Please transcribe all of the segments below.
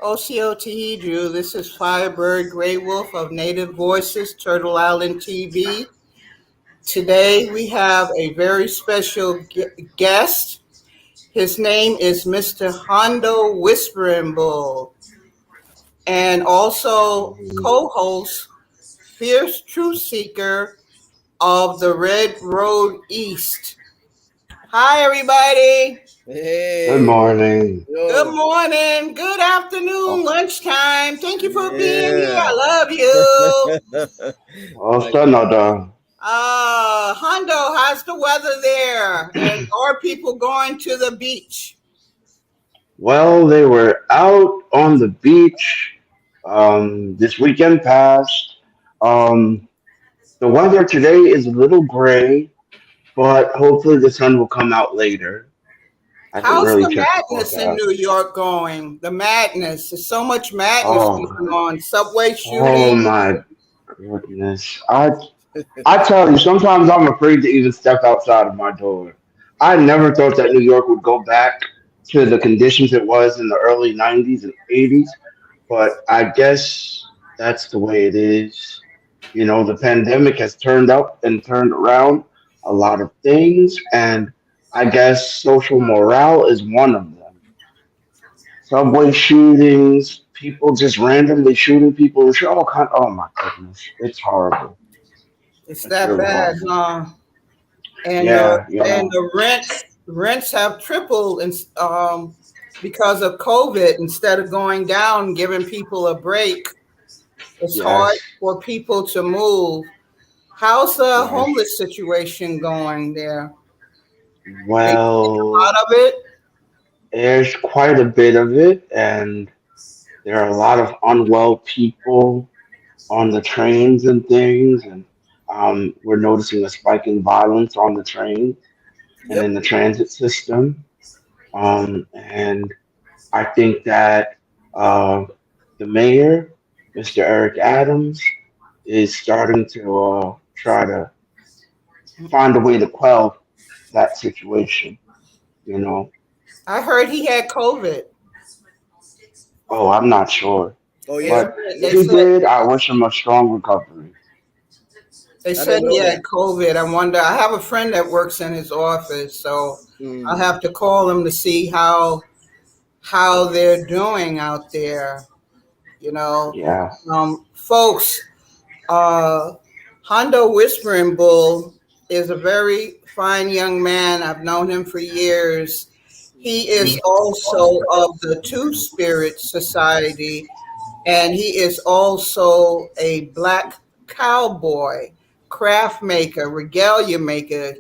OCOTE Drew. This is Firebird Grey Wolf of Native Voices, Turtle Island TV. Today we have a very special guest. His name is Mr. Hondo Whisperingbull, and also co-host Fierce Truth Seeker of the Red Road East. Hi, everybody. Hey. Good morning. Good morning. Good afternoon. Lunchtime. Thank you for being here. I love you. Canada. Hondo, how's the weather there? And are people going to the beach? Well, they were out on the beach this weekend past. The weather today is a little gray, but hopefully the sun will come out later. How's the madness in New York going? The madness. There's so much madness going on. Subway shooting. Oh my goodness. I tell you, sometimes I'm afraid to even step outside of my door. I never thought that New York would go back to the conditions it was in the early 90s and 80s, but I guess that's the way it is. You know, the pandemic has turned up and turned around a lot of things, and I guess social morale is one of them. Subway shootings, people just randomly shooting people. Oh my goodness, it's horrible. It's that really bad, huh? And the rents have tripled because of COVID. Instead of going down, giving people a break, it's hard for people to move. How's the homeless situation going there? Well, a lot of it. There's quite a bit of it, and there are a lot of unwell people on the trains and things, and we're noticing a spike in violence on the train and in the transit system. And I think that the mayor, Mr. Eric Adams, is starting to try to find a way to quell that situation. You know, I heard he had COVID. Oh, I'm not sure. Oh yeah, but if he did, I wish him a strong recovery. They said he had COVID. I wonder. I have a friend that works in his office, so I'll have to call him to see how they're doing out there. You know, folks. Hondo Whisperingbull is a very fine young man. I've known him for years. He is also of the Two Spirit Society, and he is also a black cowboy, craft maker, regalia maker.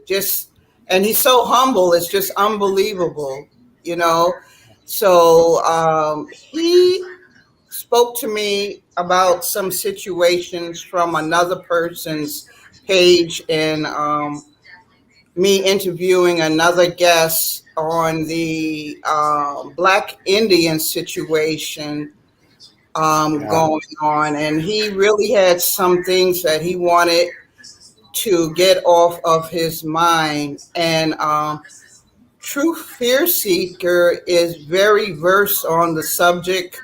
And he's so humble. It's just unbelievable, you know. So he spoke to me about some situations from another person's page, and me interviewing another guest on the Black Indian situation going on. And he really had some things that he wanted to get off of his mind. And True Fear Seeker is very versed on the subject,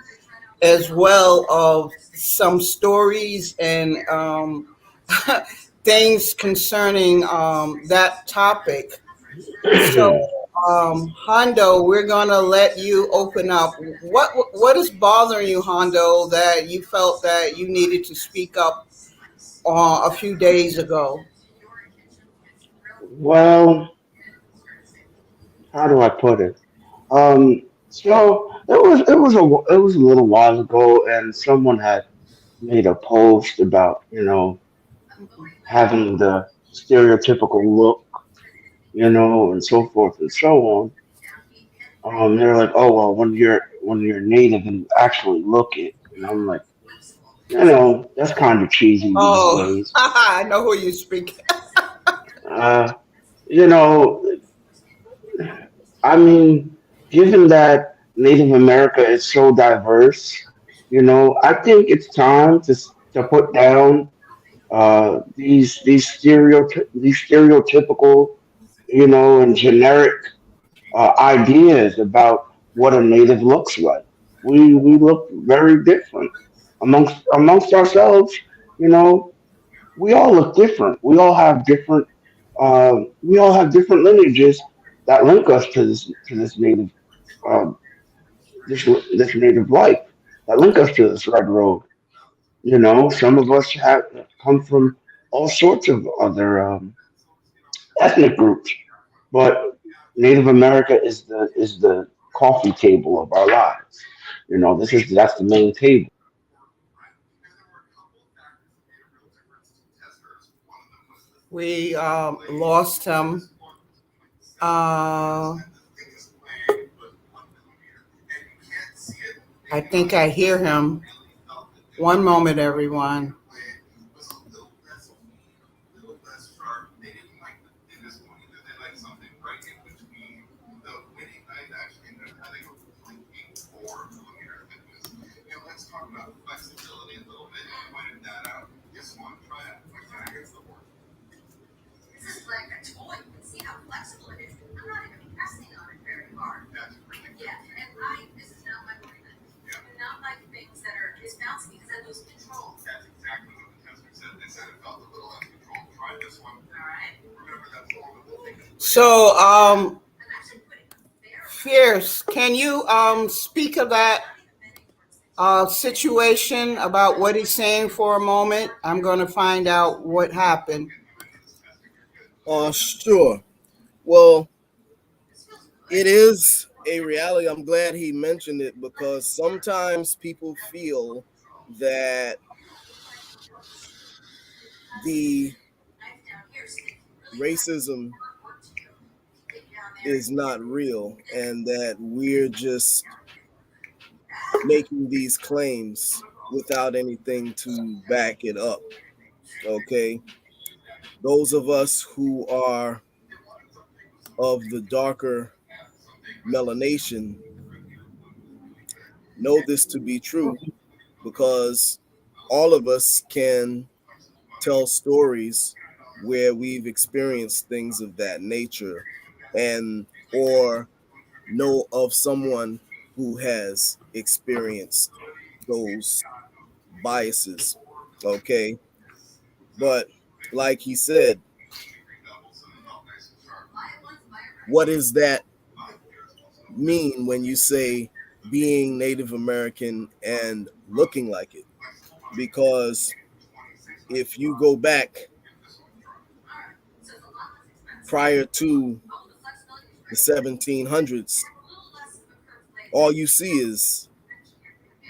as well of some stories and things concerning that topic. So, Hondo, we're gonna let you open up. What is bothering you, Hondo, that you felt that you needed to speak up a few days ago? Well, how do I put it? So it was a little while ago, and someone had made a post about having the stereotypical look, and so forth and so on. They're like, oh well, when you're native and actually look it, and I'm like, that's kind of cheesy these days. I know who you speak. You know, I mean, given that Native America is so diverse, I think it's time to put down these stereotypical, and generic ideas about what a native looks like. We look very different amongst ourselves. You know, we all look different. We all have different lineages that link us to this native um, this native life that link us to this red road. You know, some of us have come from all sorts of other ethnic groups, but Native America is the coffee table of our lives. You know, that's the main table. We lost him. Uh, I think I hear him. One moment, everyone. So, Fierce, can you speak of that situation about what he's saying for a moment? I'm going to find out what happened. Sure. Well, it is a reality. I'm glad he mentioned it because sometimes people feel that the racism is not real and that we're just making these claims without anything to back it up. Okay. Those of us who are of the darker melanation know this to be true because all of us can tell stories where we've experienced things of that nature and or know of someone who has experienced those biases. Okay. But like he said, what does that mean when you say being Native American and looking like it? Because if you go back prior to the 1700s, all you see is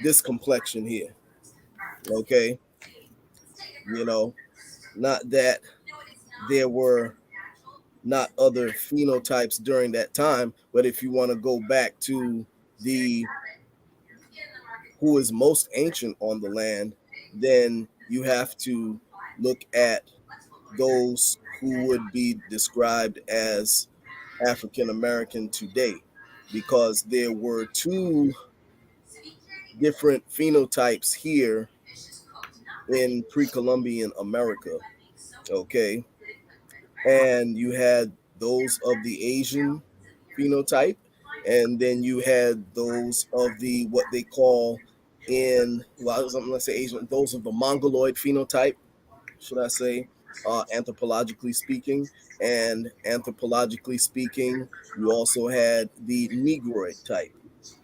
this complexion here. Okay. You know, not that there were not other phenotypes during that time, but if you want to go back to the who is most ancient on the land, then you have to look at those who would be described as African American today, because there were two different phenotypes here in pre Columbian America. Okay. And you had those of the Asian phenotype, and then you had those of the what they call in well, I'm gonna say Asian, those of the Mongoloid phenotype, should I say, anthropologically speaking. And anthropologically speaking, you also had the Negroid type.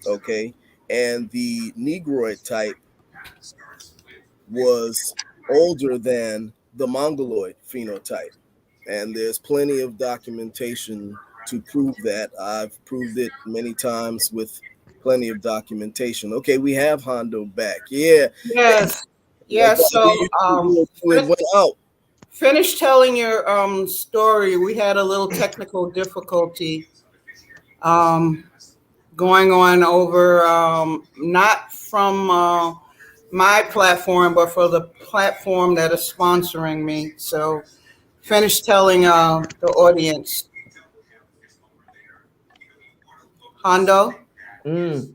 Okay. And the Negroid type was older than the Mongoloid phenotype. And there's plenty of documentation to prove that. I've proved it many times with plenty of documentation. Okay, we have Hondo back. Yeah. Yes. Yeah, Yes. brother, So, it went out. finish telling your story. We had a little technical difficulty um, going on over, not from my platform, but for the platform that is sponsoring me. So, finish telling the audience. Hondo? Mm.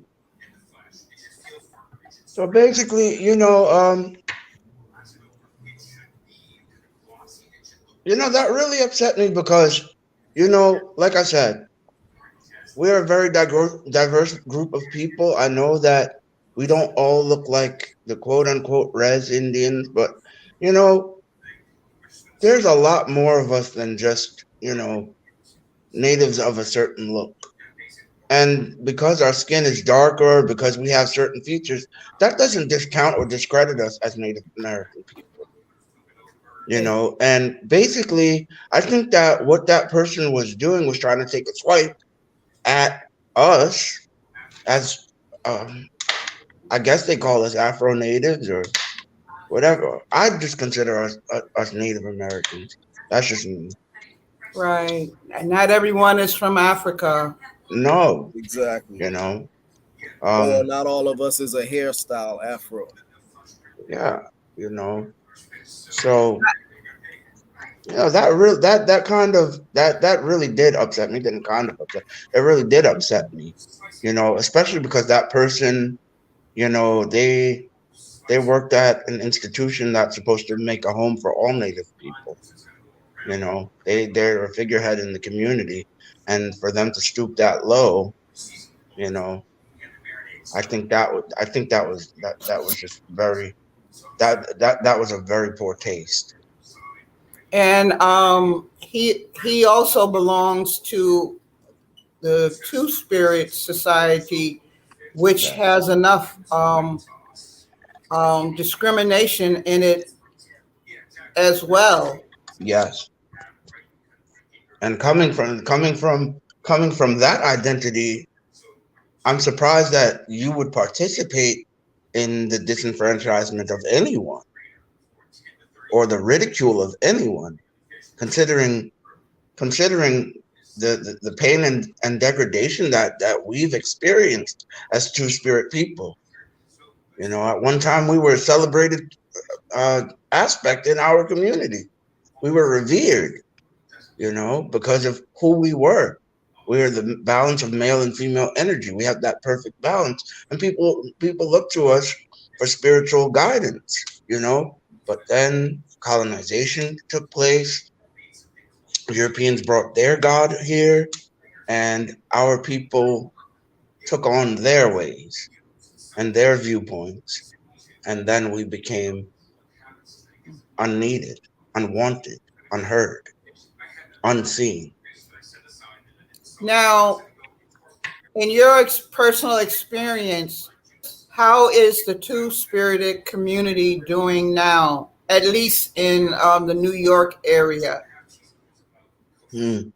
So basically, that really upset me because, like I said, we're a very diverse group of people. I know that We don't all look like the quote unquote res Indians, but you know, there's a lot more of us than just, natives of a certain look. And because our skin is darker, because we have certain features, that doesn't discount or discredit us as Native American people. And basically, I think that what that person was doing was trying to take a swipe at us as, um, I guess they call us Afro natives or whatever. I just consider us Native Americans. That's just me. Right. And not everyone is from Africa. No, Exactly. you know. Or Um, not all of us is a hairstyle afro. yeah, you know. So that really did upset me. Didn't kind of upset. It really did upset me. Especially because that person, they worked at an institution that's supposed to make a home for all Native people. They're a figurehead in the community, and for them to stoop that low, you know, I think that was just very that was a very poor taste. And he also belongs to the Two Spirit Society, which Yes, has enough discrimination in it as well. yes. And coming from that identity, I'm surprised that you would participate in the disenfranchisement of anyone or the ridicule of anyone, considering considering the pain and degradation that we've experienced as two spirit people. At one time we were a celebrated uh, aspect in our community. We were revered, because of who we were. We are the balance of male and female energy. We have that perfect balance, and people look to us for spiritual guidance, But then colonization took place. Europeans brought their God here, and our people took on their ways and their viewpoints, and then we became unneeded, unwanted, unheard, unseen. Now, in your personal experience, how is the Two Spirited community doing now, at least in the New York area? Hmm.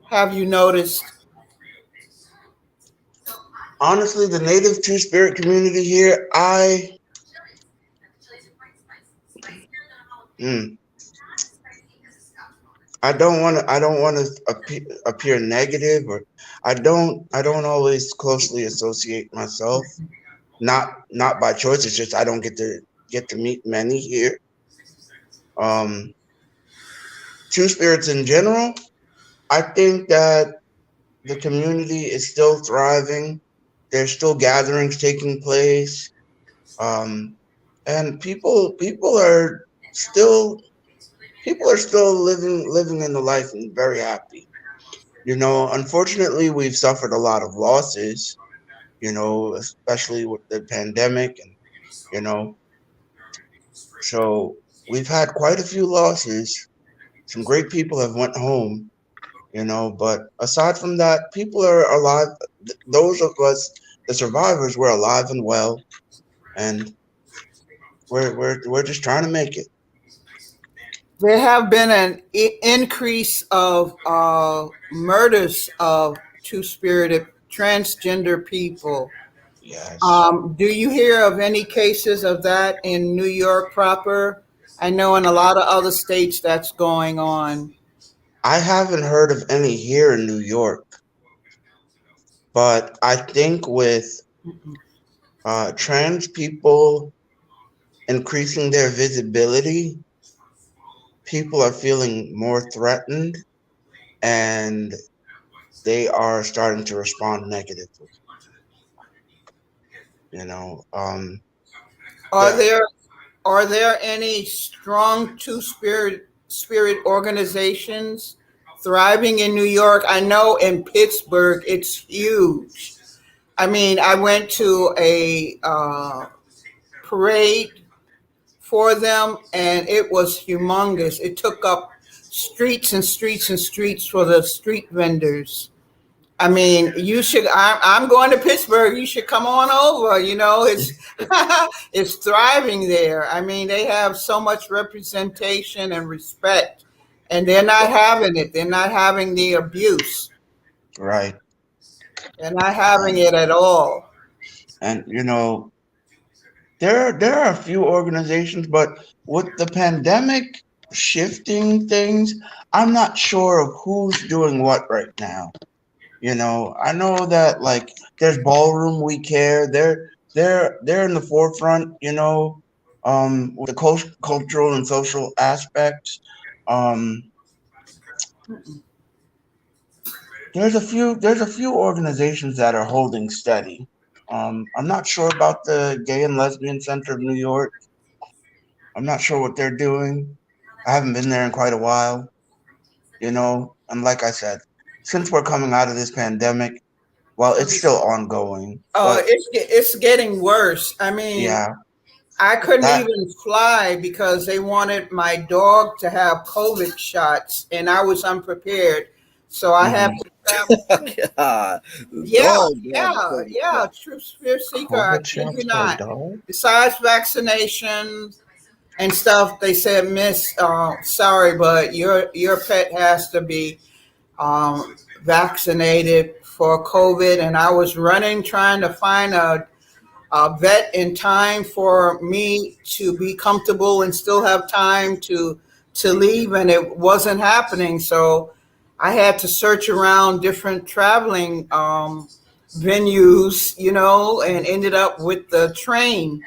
Have you noticed? Honestly, the native two spirit community here, mm, I don't want to appear negative, or I don't always closely associate myself. Not by choice. It's just I don't get to meet many here. Um, two spirits in general. I think that the community is still thriving. There's still gatherings taking place, um, and still people are still living in the life and very happy. Unfortunately, we've suffered a lot of losses. Especially with the pandemic, and you know, so we've had quite a few losses. Some great people have went home. But aside from that, people are alive. Those of us, the survivors, we're alive and well, and we're just trying to make it. There have been an increase of murders of Two Spirited transgender people. Yes. Do you hear of any cases of that in New York proper? I know in a lot of other states that's going on. I haven't heard of any here in New York, but I think with trans people increasing their visibility, people are feeling more threatened, and they are starting to respond negatively. You know, Are the there are there any strong spirit organizations thriving in New York? I know in Pittsburgh it's huge. I mean, I went to a parade for them, and it was humongous. It took up streets and streets and streets for the street vendors. I mean, you should. I'm going to Pittsburgh. You should come on over. You know, it's it's thriving there. I mean, they have so much representation and respect, and they're not having it. They're not having the abuse. Right. They're not having it at all. And there are a few organizations, but with the pandemic shifting things, I'm not sure of who's doing what right now. I know that like there's Ballroom We Care. They're in the forefront, with the cultural and social aspects. There's a few organizations that are holding steady. I'm not sure about the Gay and Lesbian Center of New York. I'm not sure what they're doing. I haven't been there in quite a while, and like I said, since we're coming out of this pandemic, well, it's still ongoing. It's getting worse. I mean, yeah, I couldn't even fly because they wanted my dog to have COVID shots, and I was unprepared. So I have to travel. Yeah. True spirit seeker. I kid you not. Besides vaccination and stuff, they said, Miss, sorry, but your pet has to be vaccinated for COVID. And I was running, trying to find a vet in time for me to be comfortable and still have time to leave, and it wasn't happening. So I had to search around different traveling venues, and ended up with the train,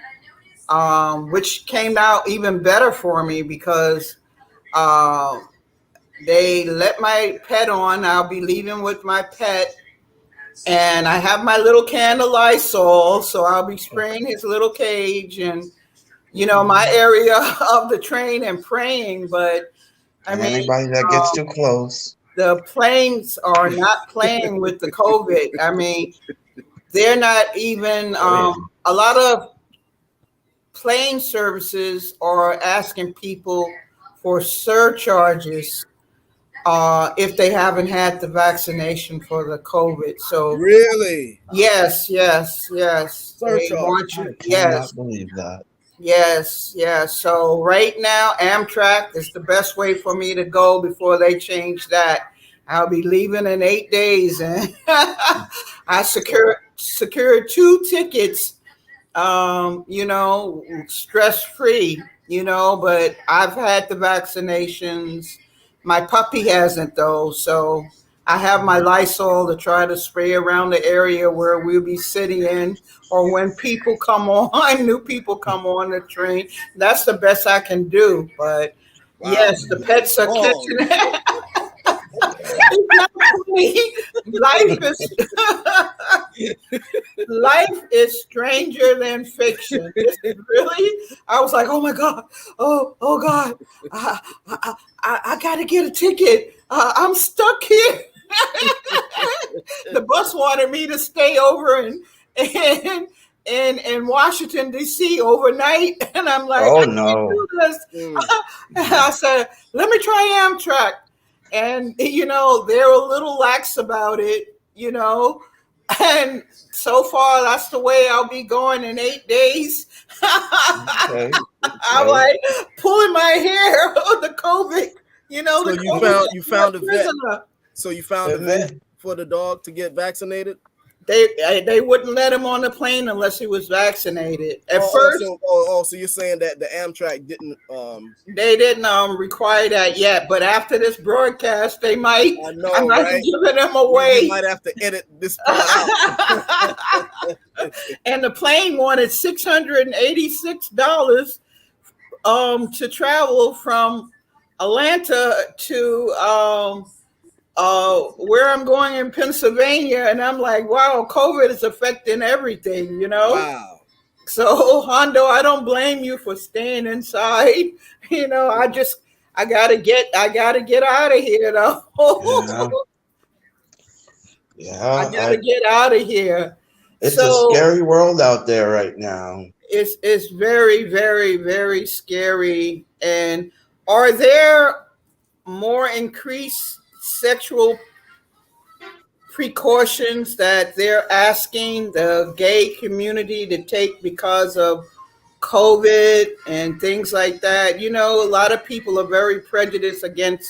which came out even better for me because they let my pet on. I'll be leaving with my pet. And I have my little can of Lysol, so I'll be spraying his little cage and, my area of the train and praying. But I mean, anybody that gets too close. The planes are not playing with the COVID. I mean, they're not even, a lot of plane services are asking people for surcharges if they haven't had the vaccination for the COVID. So really, yes. Surcharge. I cannot believe that. Yes. So right now, Amtrak is the best way for me to go before they change that. I'll be leaving in 8 days, and I secured 2 tickets. Stress free. But I've had the vaccinations. My puppy hasn't though, so I have my Lysol to try to spray around the area where we'll be sitting in, or when people come on, new people come on the train. That's the best I can do. But yes, the pets are catching it. It's not funny. Life is stranger than fiction. This is really. I was like, oh my God, oh God, I gotta get a ticket. I'm stuck here. The bus wanted me to stay over in Washington D.C. overnight, and I'm like, oh I no. can't do this. I said, let me try Amtrak. And, they're a little lax about it, and so far that's the way I'll be going in 8 days. Okay. I'm like pulling my hair on the COVID, So you found a vet. So you found a vet for the dog to get vaccinated? They wouldn't let him on the plane unless he was vaccinated. At first, so you're saying that the Amtrak didn't they didn't require that yet, but after this broadcast, they might. I might be giving them away. You might have to edit this part out. And the plane wanted $686 to travel from Atlanta to where I'm going in Pennsylvania, and I'm like, wow, COVID is affecting everything, Wow. So Hondo, I don't blame you for staying inside. I gotta get out of here though. Yeah. I gotta get out of here. It's a So scary world out there right now. it's very, very, very scary. And are there more increased sexual precautions that they're asking the gay community to take because of COVID and things like that? You know, a lot of people are very prejudiced against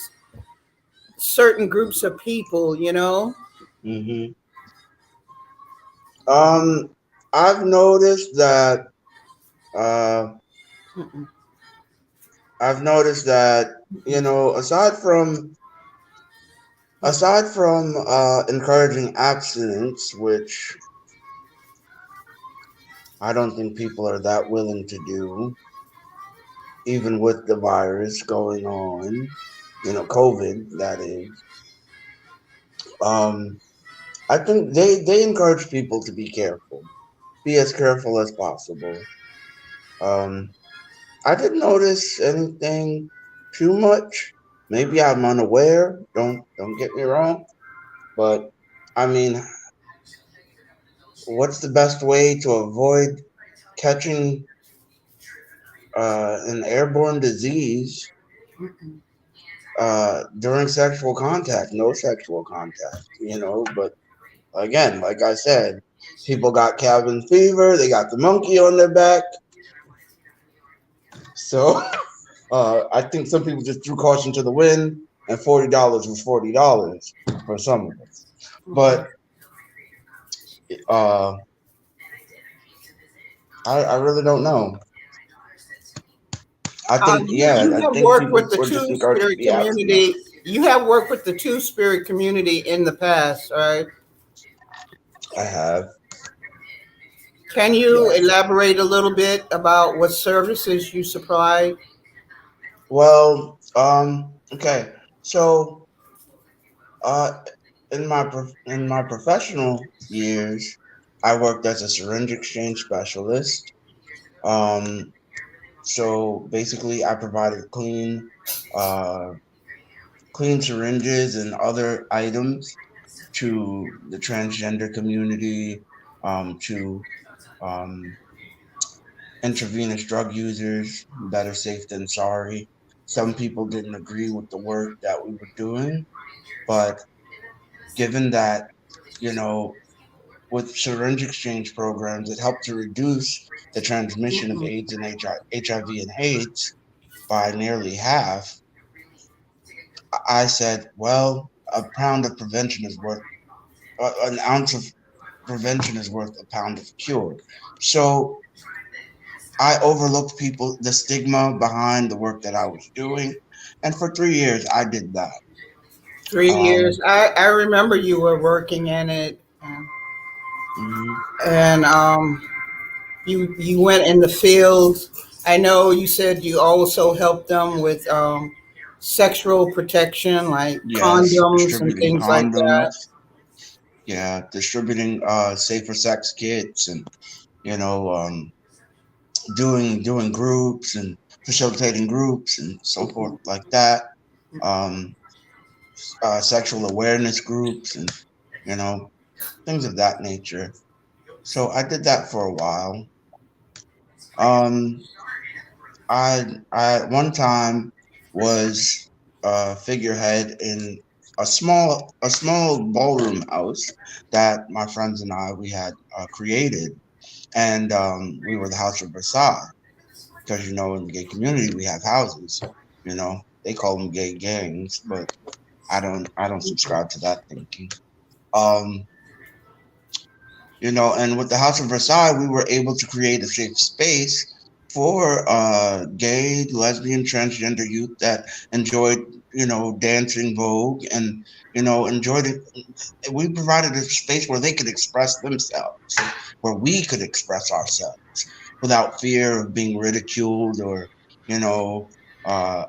certain groups of people, you know? Hmm. Um, I've noticed that. Uh, Mm-mm. I've noticed that aside from encouraging abstinence, which I don't think people are that willing to do, even with the virus going on, COVID, that is. Um, I think they encourage people to be careful, be as careful as possible. Um, I didn't notice anything too much. Maybe I'm unaware. Don't get me wrong, but I mean, what's the best way to avoid catching an airborne disease during sexual contact? No sexual contact, But again, like I said, people got cabin fever. They got the monkey on their back. So I think some people just threw caution to the wind, and $40 was $40 for some of us. But uh, I really don't know. You I have think worked people with the were just Two encouraged to Spirit be abstinent. community. You have worked with the Two Spirit community in the past, right? I have, Can you yes. elaborate a little bit about what services you supply? Well, okay. So, uh, in my professional years, I worked as a syringe exchange specialist. Um, so basically, I provided uh, clean syringes and other items to the transgender community, to um, intravenous drug users. Better safe than sorry. Some people didn't agree with the work that we were doing, but given that, you know, with syringe exchange programs, it helped to reduce the transmission of Mm-mm. AIDS and HIV and AIDS by nearly half. I said, well, a pound of prevention is worth an ounce of prevention is worth a pound of cure. So I overlooked the stigma behind the work that I was doing. And for 3 years, I did that. 3 years. Um, I remember you were working in it, mhm. and you went in the field. I know you said you also helped them with sexual protection, like Yes, condoms and distributing things like that. condoms. Yeah, distributing safer sex kits, and you know, doing groups and facilitating groups and so forth like that. Um, Sexual awareness groups and you know things of that nature. So I did that for a while. Um, I at one time was a figurehead in a small ballroom house that my friends and we had created, and we were the House of Versailles because in the gay community we have houses. They call them gay gangs, but I don't subscribe to that thinking. Um, and with the House of Versailles, we were able to create a safe space for gay, lesbian, transgender youth that enjoyed, dancing Vogue and, enjoyed it. We provided a space where they could express themselves, where we could express ourselves without fear of being ridiculed or, you know,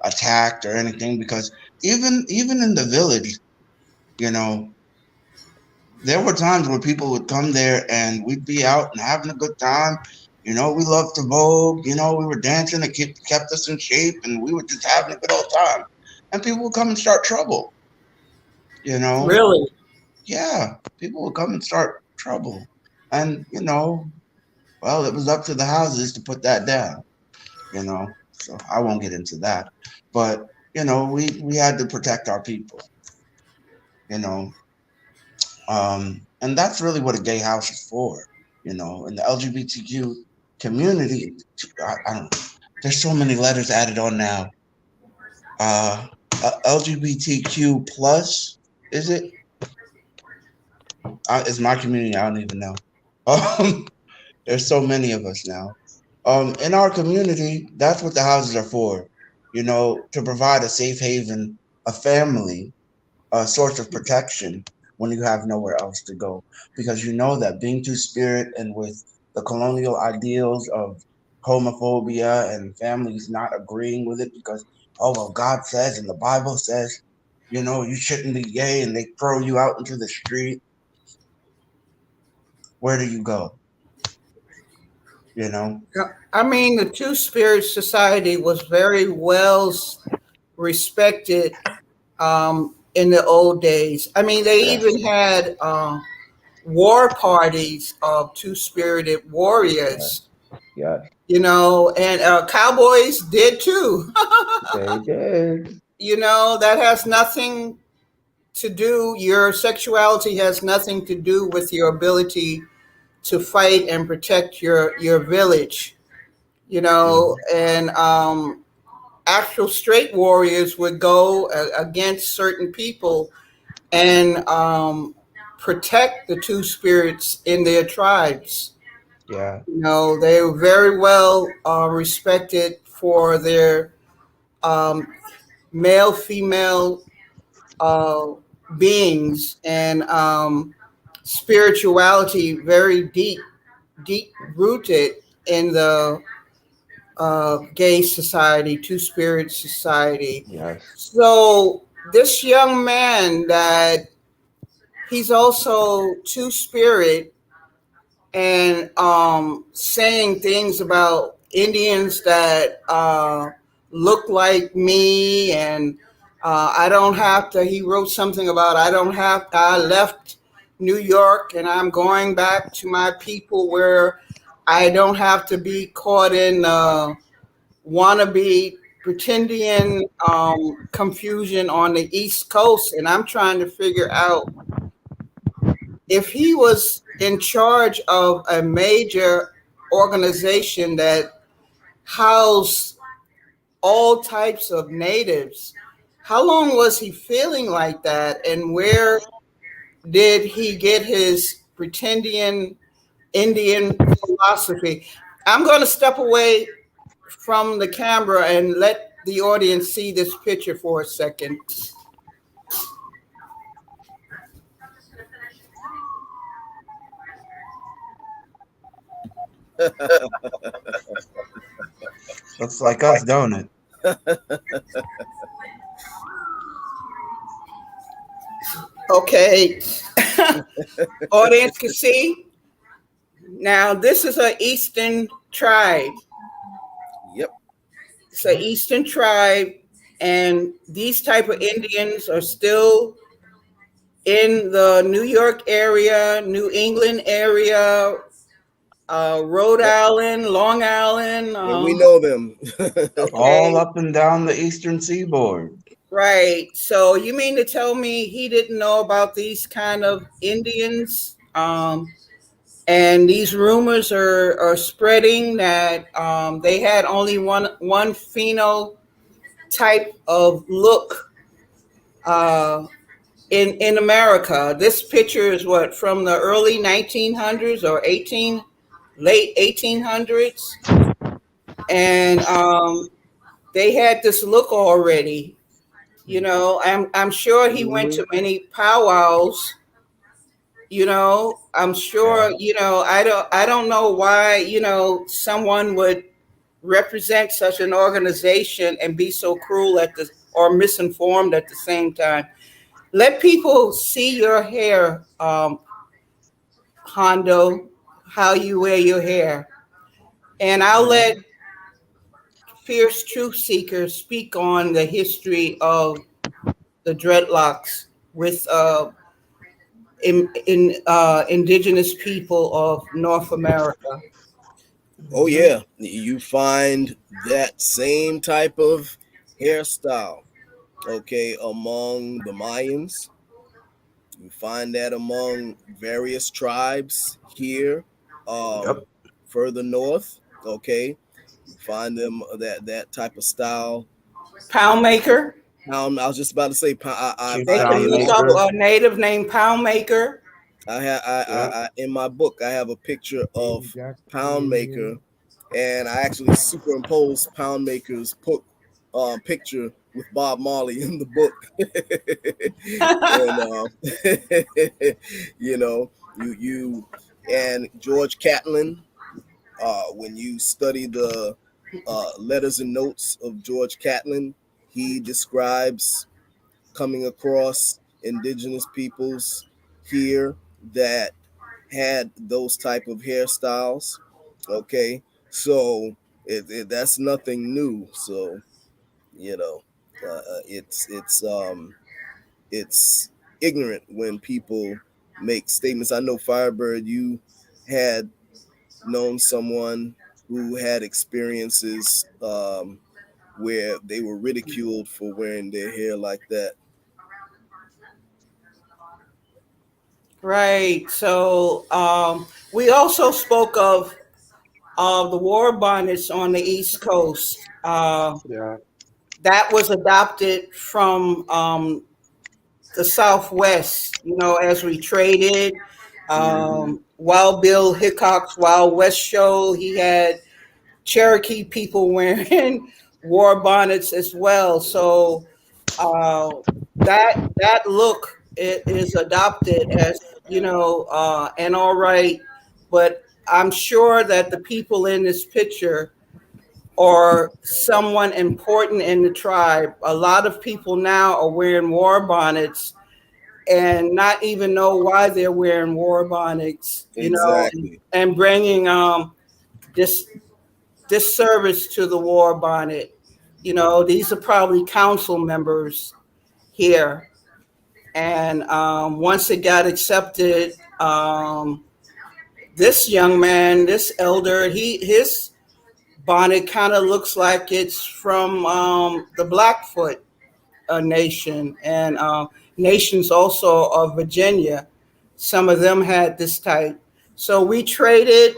attacked or anything. Because even in the village, you know, there were times where people would come there and we'd be out and having a good time. We loved to Vogue. We were dancing. It kept us in shape and we were just having a good old time. And people would come and start trouble, you know? Really? Yeah, people would come and start trouble. And, well, it was up to the houses to put that down, So I won't get into that. But, we had to protect our people, you know. And that's really what a gay house is for, And the LGBTQ community, I don't. There's so many letters added on now. LGBTQ plus, is it? It's my community. I don't even know. There's so many of us now. In our community, that's what the houses are for, to provide a safe haven, a family, a source of protection when you have nowhere else to go. Because you know that being two-spirit and with the colonial ideals of homophobia and families not agreeing with it because, oh, well, God says and the Bible says, you shouldn't be gay, and they throw you out into the street. Where do you go? I mean, the Two Spirit Society was very well respected in the old days. I mean, they even had war parties of two-spirited warriors. Yes, And cowboys did too. they did. That has nothing to do, your sexuality has nothing to do with your ability to fight and protect your village, and actual straight warriors would go against certain people and protect the two spirits in their tribes. Yeah. They were very well respected for their male female uh, beings and spirituality, very deep rooted in the gay society, two spirit society. Yes. So this young man, that he's also two spirit and saying things about Indians that look like me, and I don't have to. He wrote something about I don't have. I left New York and I'm going back to my people where I don't have to be caught in wannabe pretending confusion on the East Coast. And I'm trying to figure out if he was in charge of a major organization that housed all types of natives, how long was he feeling like that? And where did he get his pretending Indian philosophy? I'm going to step away from the camera and let the audience see this picture for a second. Looks like us, don't it? Okay. Audience can see. Now, this is an Eastern tribe. Yep. It's an Eastern tribe, and these type of Indians are still in the New York area, New England area, Rhode Island, Long Island. And we know them. All Okay, up and down the eastern seaboard. right. So you mean to tell me he didn't know about these kind of Indians? And these rumors are spreading that they had only one phenotype of look in America. This picture is what, from the early 1900s or late 1800s, and they had this look already. I'm sure he went to many powwows. I'm sure. I don't know why someone would represent such an organization and be so cruel or misinformed at the same time. Let people see your hair, Hondo, how you wear your hair. And I'll let Fierce Truth Seeker speak on the history of the dreadlocks with indigenous people of North America. Oh yeah, you find that same type of hairstyle, okay, among the Mayans. You find that among various tribes here, Yep. further north. Okay, you find them that type of style. Pound maker. I was just about to say, Cute They can pound look up maker. a native named Pound Maker. I have Yep. in my book I have a picture of David Jackson, Pound Maker, Indian. and I actually superimposed Pound Maker's picture with Bob Marley in the book. And you know, you and George Catlin. When you study the letters and notes of George Catlin, he describes coming across indigenous peoples here that had those type of hairstyles. Okay, so that's nothing new. So you know, it's ignorant when people make statements. I know Firebird, you had known someone who had experiences where they were ridiculed for wearing their hair like that. Right. So we also spoke of the war bonnets on the East Coast. Yeah. That was adopted from the Southwest, as we traded. Hmm. Wild Bill Hickok's Wild West show, he had Cherokee people wearing war bonnets as well. So uh, that look is adopted as and all right, but I'm sure that the people in this picture are someone important in the tribe. A lot of people now are wearing war bonnets and not even know why they're wearing war bonnets, Exactly. and bringing this disservice to the war bonnet. These are probably council members here. And once it got accepted, this young man, this elder, his bonnet kind of looks like it's from the Blackfoot nation and nations also of Virginia. Some of them had this type. So we traded,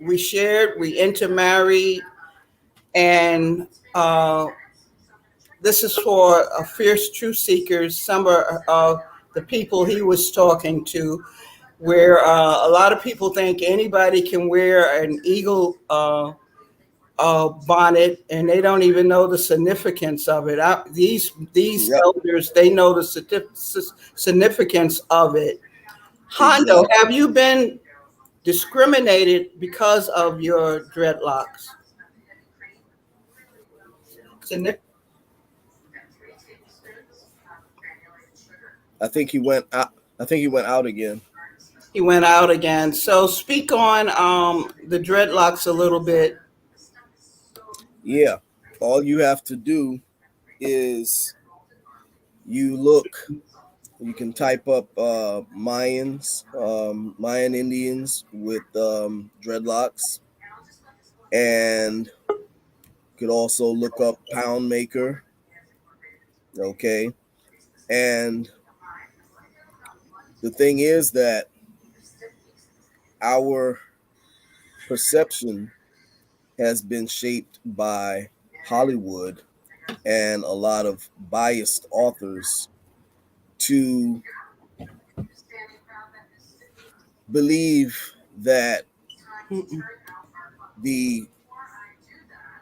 we shared, we intermarried, and this is for fierce truth seekers. Some are the people he was talking to, where a lot of people think anybody can wear an eagle bonnet, and they don't even know the significance of it. These Yep. elders, they know the significance of it. Hondo, Exactly. have you been discriminated because of your dreadlocks? Signif- I think he went out. I think he went out again. He went out again. So speak on the dreadlocks a little bit. Yeah. All you have to do is you look. You can type up Mayan Indians with dreadlocks, and could also look up pound maker. Okay, and the thing is that our perception has been shaped by Hollywood and a lot of biased authors to believe that Mm-mm. the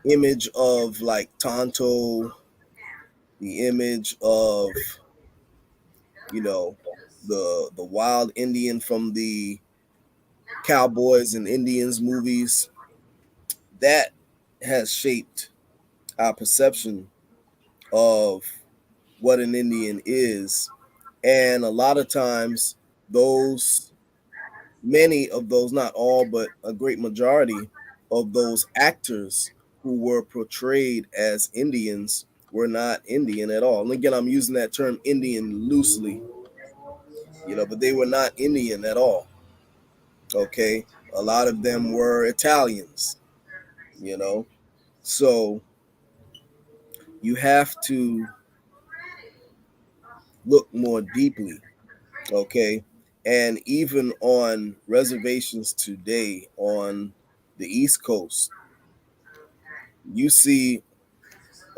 image of like Tonto, the image of the wild Indian from the Cowboys and Indians movies, that has shaped our perception of what an Indian is. And a lot of times, those, many of those, not all, but a great majority of those actors who were portrayed as Indians were not Indian at all. And again, I'm using that term Indian loosely. but they were not Indian at all. Okay, a lot of them were Italians. You know, so you have to look more deeply. Okay, and even on reservations today on the East Coast, you see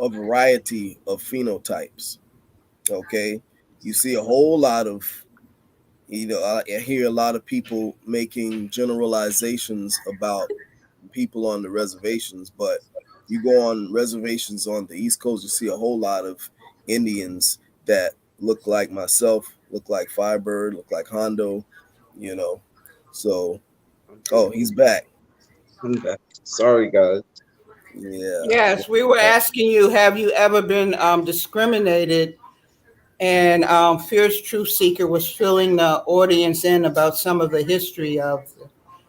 a variety of phenotypes. Okay, you see a whole lot of, I hear a lot of people making generalizations about people on the reservations, but you go on reservations on the East Coast, you see a whole lot of Indians that look like myself, look like Firebird, look like Hondo, you know. So, oh, he's back. I'm back. Sorry, guys. Yeah. Yes, we were asking you, have you ever been discriminated? And Fierce Truth Seeker was filling the audience in about some of the history of.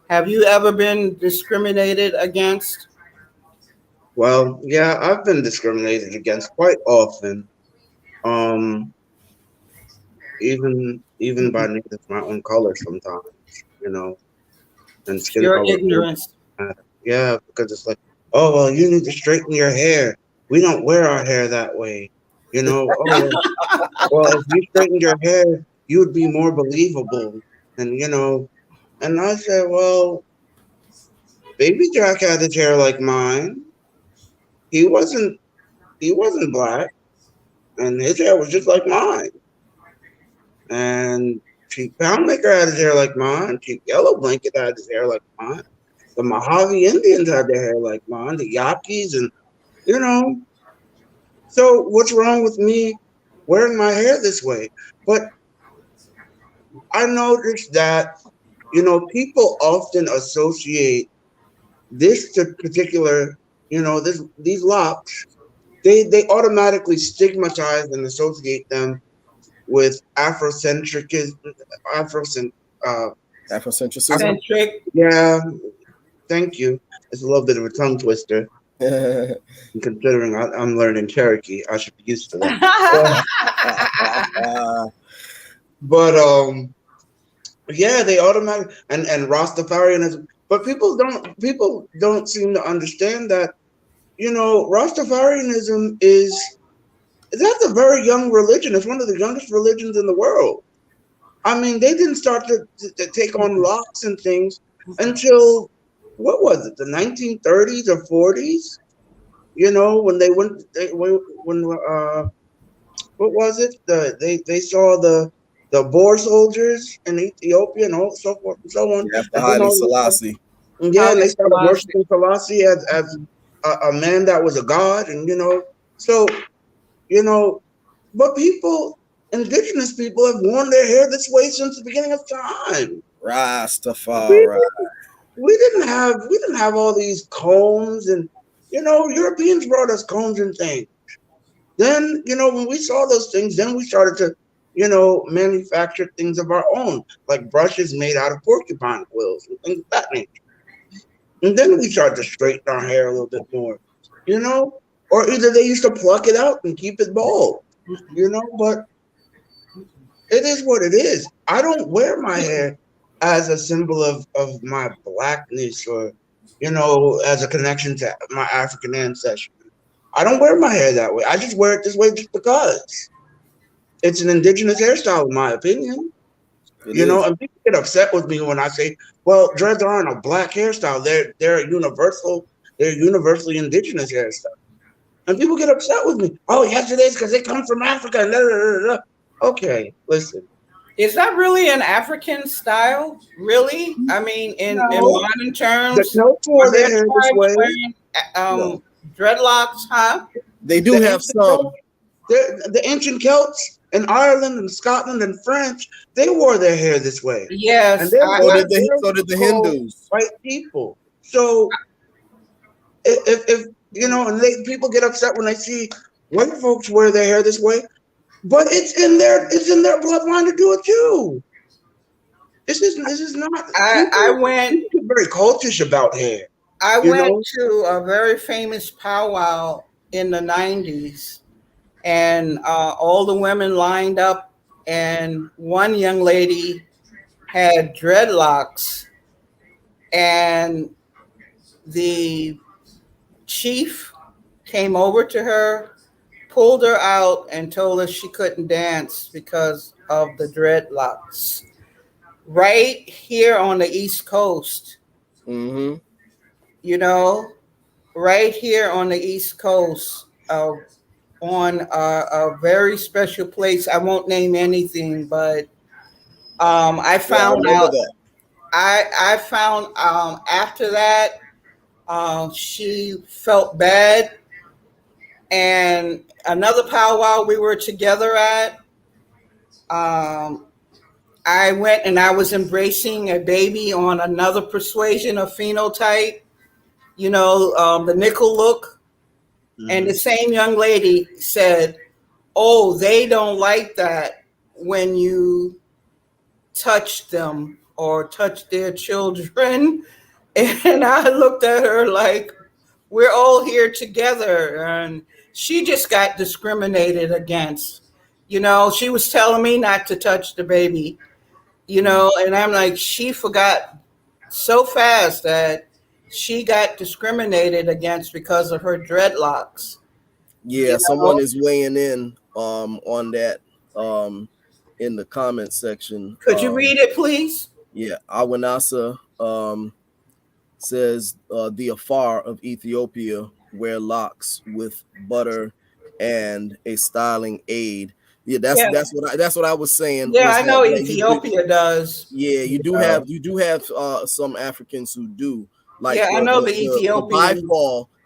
Have you ever been discriminated against? Well, yeah, I've been discriminated against quite often. Um, even by niggas my own color sometimes, you know, and skin Your color. ignorance. Yeah, because it's like, oh well, you need to straighten your hair. We don't wear our hair that way, you know. Oh well, if you straightened your hair, you would be more believable, and you know. And I said, well, Baby Jack had his hair like mine. He wasn't. He wasn't black, and his hair was just like mine. And Chief Poundmaker had his hair like mine. Chief Yellow Blanket had his hair like mine. The Mojave Indians had their hair like mine. The Yaquis, and you know. So what's wrong with me wearing my hair this way? But I noticed that people often associate this to particular, these locks. They automatically stigmatize and associate them with Afrocent. Uh, Afrocentricism. yeah, thank you. It's a little bit of a tongue twister. Considering I'm learning Cherokee, I should be used to that. But yeah, they automatically and Rastafarianism. But people don't seem to understand that Rastafarianism that's a very young religion. It's one of the youngest religions in the world. I mean, they didn't start to take on locks and things until what was it, the 1930s or 40s? When what was it? They saw the Boer soldiers in Ethiopia and all so forth and so on. After And then Haile all of a sudden, Selassie. yeah, and they started Selassie. worshiping Selassie as a man that was a god, and so you know, but indigenous people have worn their hair this way since the beginning of time. Rastafari. We didn't have all these combs, and Europeans brought us combs and things. Then, when we saw those things, then we started to, manufacture things of our own, like brushes made out of porcupine quills and things of that nature. And then we started to straighten our hair a little bit more, or either they used to pluck it out and keep it bald, but it is what it is. I don't wear my hair as a symbol of my blackness or, as a connection to my African ancestry. I don't wear my hair that way. I just wear it this way just because. It's an indigenous hairstyle, in my opinion. And people get upset with me when I say, well, dreads aren't a black hairstyle. They're a universally indigenous hairstyle. And people get upset with me. Oh, yes, it is because they come from Africa. And blah, blah, blah. Okay, listen. Is that really an African style? Really? I mean, in modern terms, no for their hair this way. Wearing, dreadlocks, huh? They do have some. The ancient Celts in Ireland and Scotland and French, they wore their hair this way. Yes. And so did the Hindus. White people. So if and people get upset when they see white folks wear their hair this way, but it's in their bloodline to do it too. This is not. I went very cultish about hair. I went to a very famous powwow in the 90s, and all the women lined up and one young lady had dreadlocks, and the chief came over to her, pulled her out, and told her she couldn't dance because of the dreadlocks. Right here on the East Coast, Mm-hmm. you know, right here on the East Coast, on a very special place. I won't name anything, but I Yeah, I found remember out. that. I found after that she felt bad, and another powwow we were together at. Um, I went and I was embracing a baby on another persuasion of phenotype. The nickel look, and the Hmm. same young lady said, "Oh, they don't like that when you touch them or touch their children." And I looked at her like, we're all here together. And she just got discriminated against. She was telling me not to touch the baby, and I'm like, she forgot so fast that she got discriminated against because of her dreadlocks. Yeah, You someone know, is weighing in on that um in the comment section. could you read it, please? Yeah, Awanasa says the Afar of Ethiopia wear locks with butter and a styling aid. Yeah, Yeah, that's what I was saying yeah, was I that know yeah Ethiopia does. yeah, Yeah. you do have some Africans who do like Yeah, I know the the Ethiopian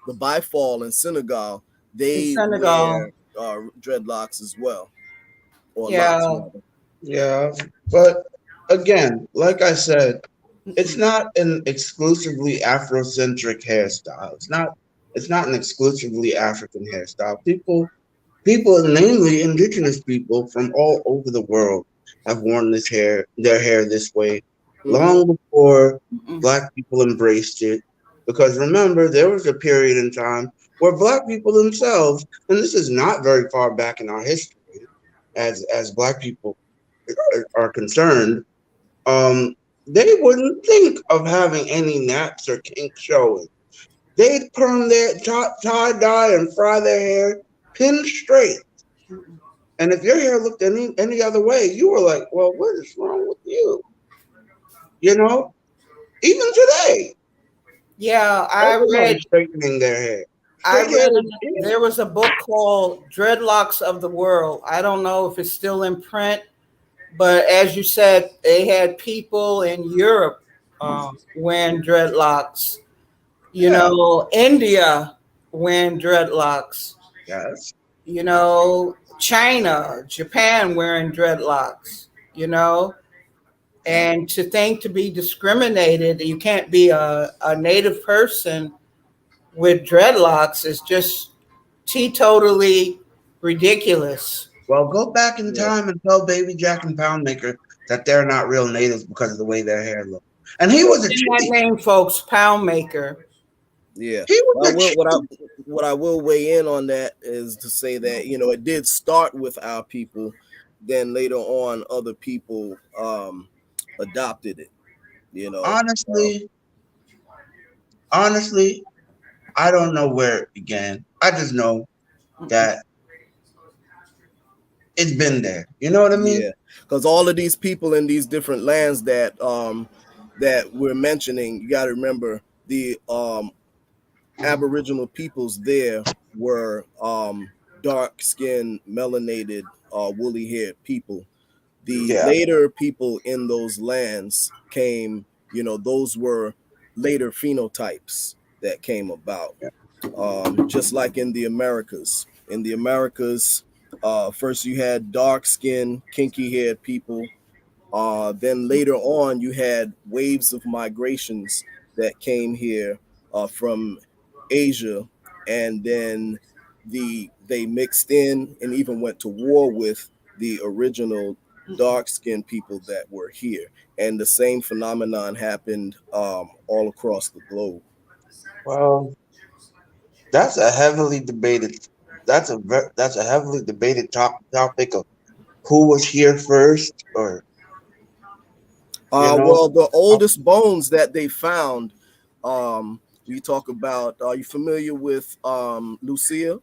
bifall in Senegal. in They Senegal. wear dreadlocks as well, or locks Yeah. rather. Yeah. But again, like I said, it's not an exclusively Afrocentric hairstyle. It's not an exclusively African hairstyle. People, namely indigenous people from all over the world, have worn their hair this way Mm-hmm. long before Mm-mm. black people embraced it. Because remember, there was a period in time where black people themselves, and this is not very far back in our history, as black people are concerned, um, they wouldn't think of having any naps or kink showing. They'd perm their tie dye and fry their hair pin straight. And if your hair looked any other way, you were like, well, what is wrong with you? You know, even today, Yeah, everybody's straightening their hair. I Straight hair read is in. there was a book called Dreadlocks of the World. I don't know if it's still in print, but as you said, they had people in Europe wearing dreadlocks. Yeah, India wearing dreadlocks. yes. China, Japan wearing dreadlocks. And to think to be discriminated, you can't be a native person with dreadlocks is just teetotally ridiculous. Well, go back in Yeah, time and tell Baby Jack and Poundmaker that they're not real natives because of the way their hair looks. And he was a In that chief. name, folks, pound maker. yeah. He was Well, a chief. what I will weigh in on that is to say that it did start with our people, then later on other people adopted it. You know, Honestly, honestly, I don't know where it began. I just know Mm-mm. that it's been there. You know what I mean? yeah, because all of these people in these different lands that we're mentioning, you got to remember the Aboriginal peoples there were dark skinned, melanated, woolly haired people. The Yeah. later people in those lands came, those were later phenotypes that came about. Just like in the Americas. In the Americas, first you had dark skinned, kinky haired people. Then later on, you had waves of migrations that came here from Asia, and then they mixed in and even went to war with the original dark skinned people that were here. And the same phenomenon happened all across the globe. Well, that's a heavily debated. That's a heavily debated topic of who was here first, or Well, the oldest bones that they found, we talk about. Are you familiar with Lucia?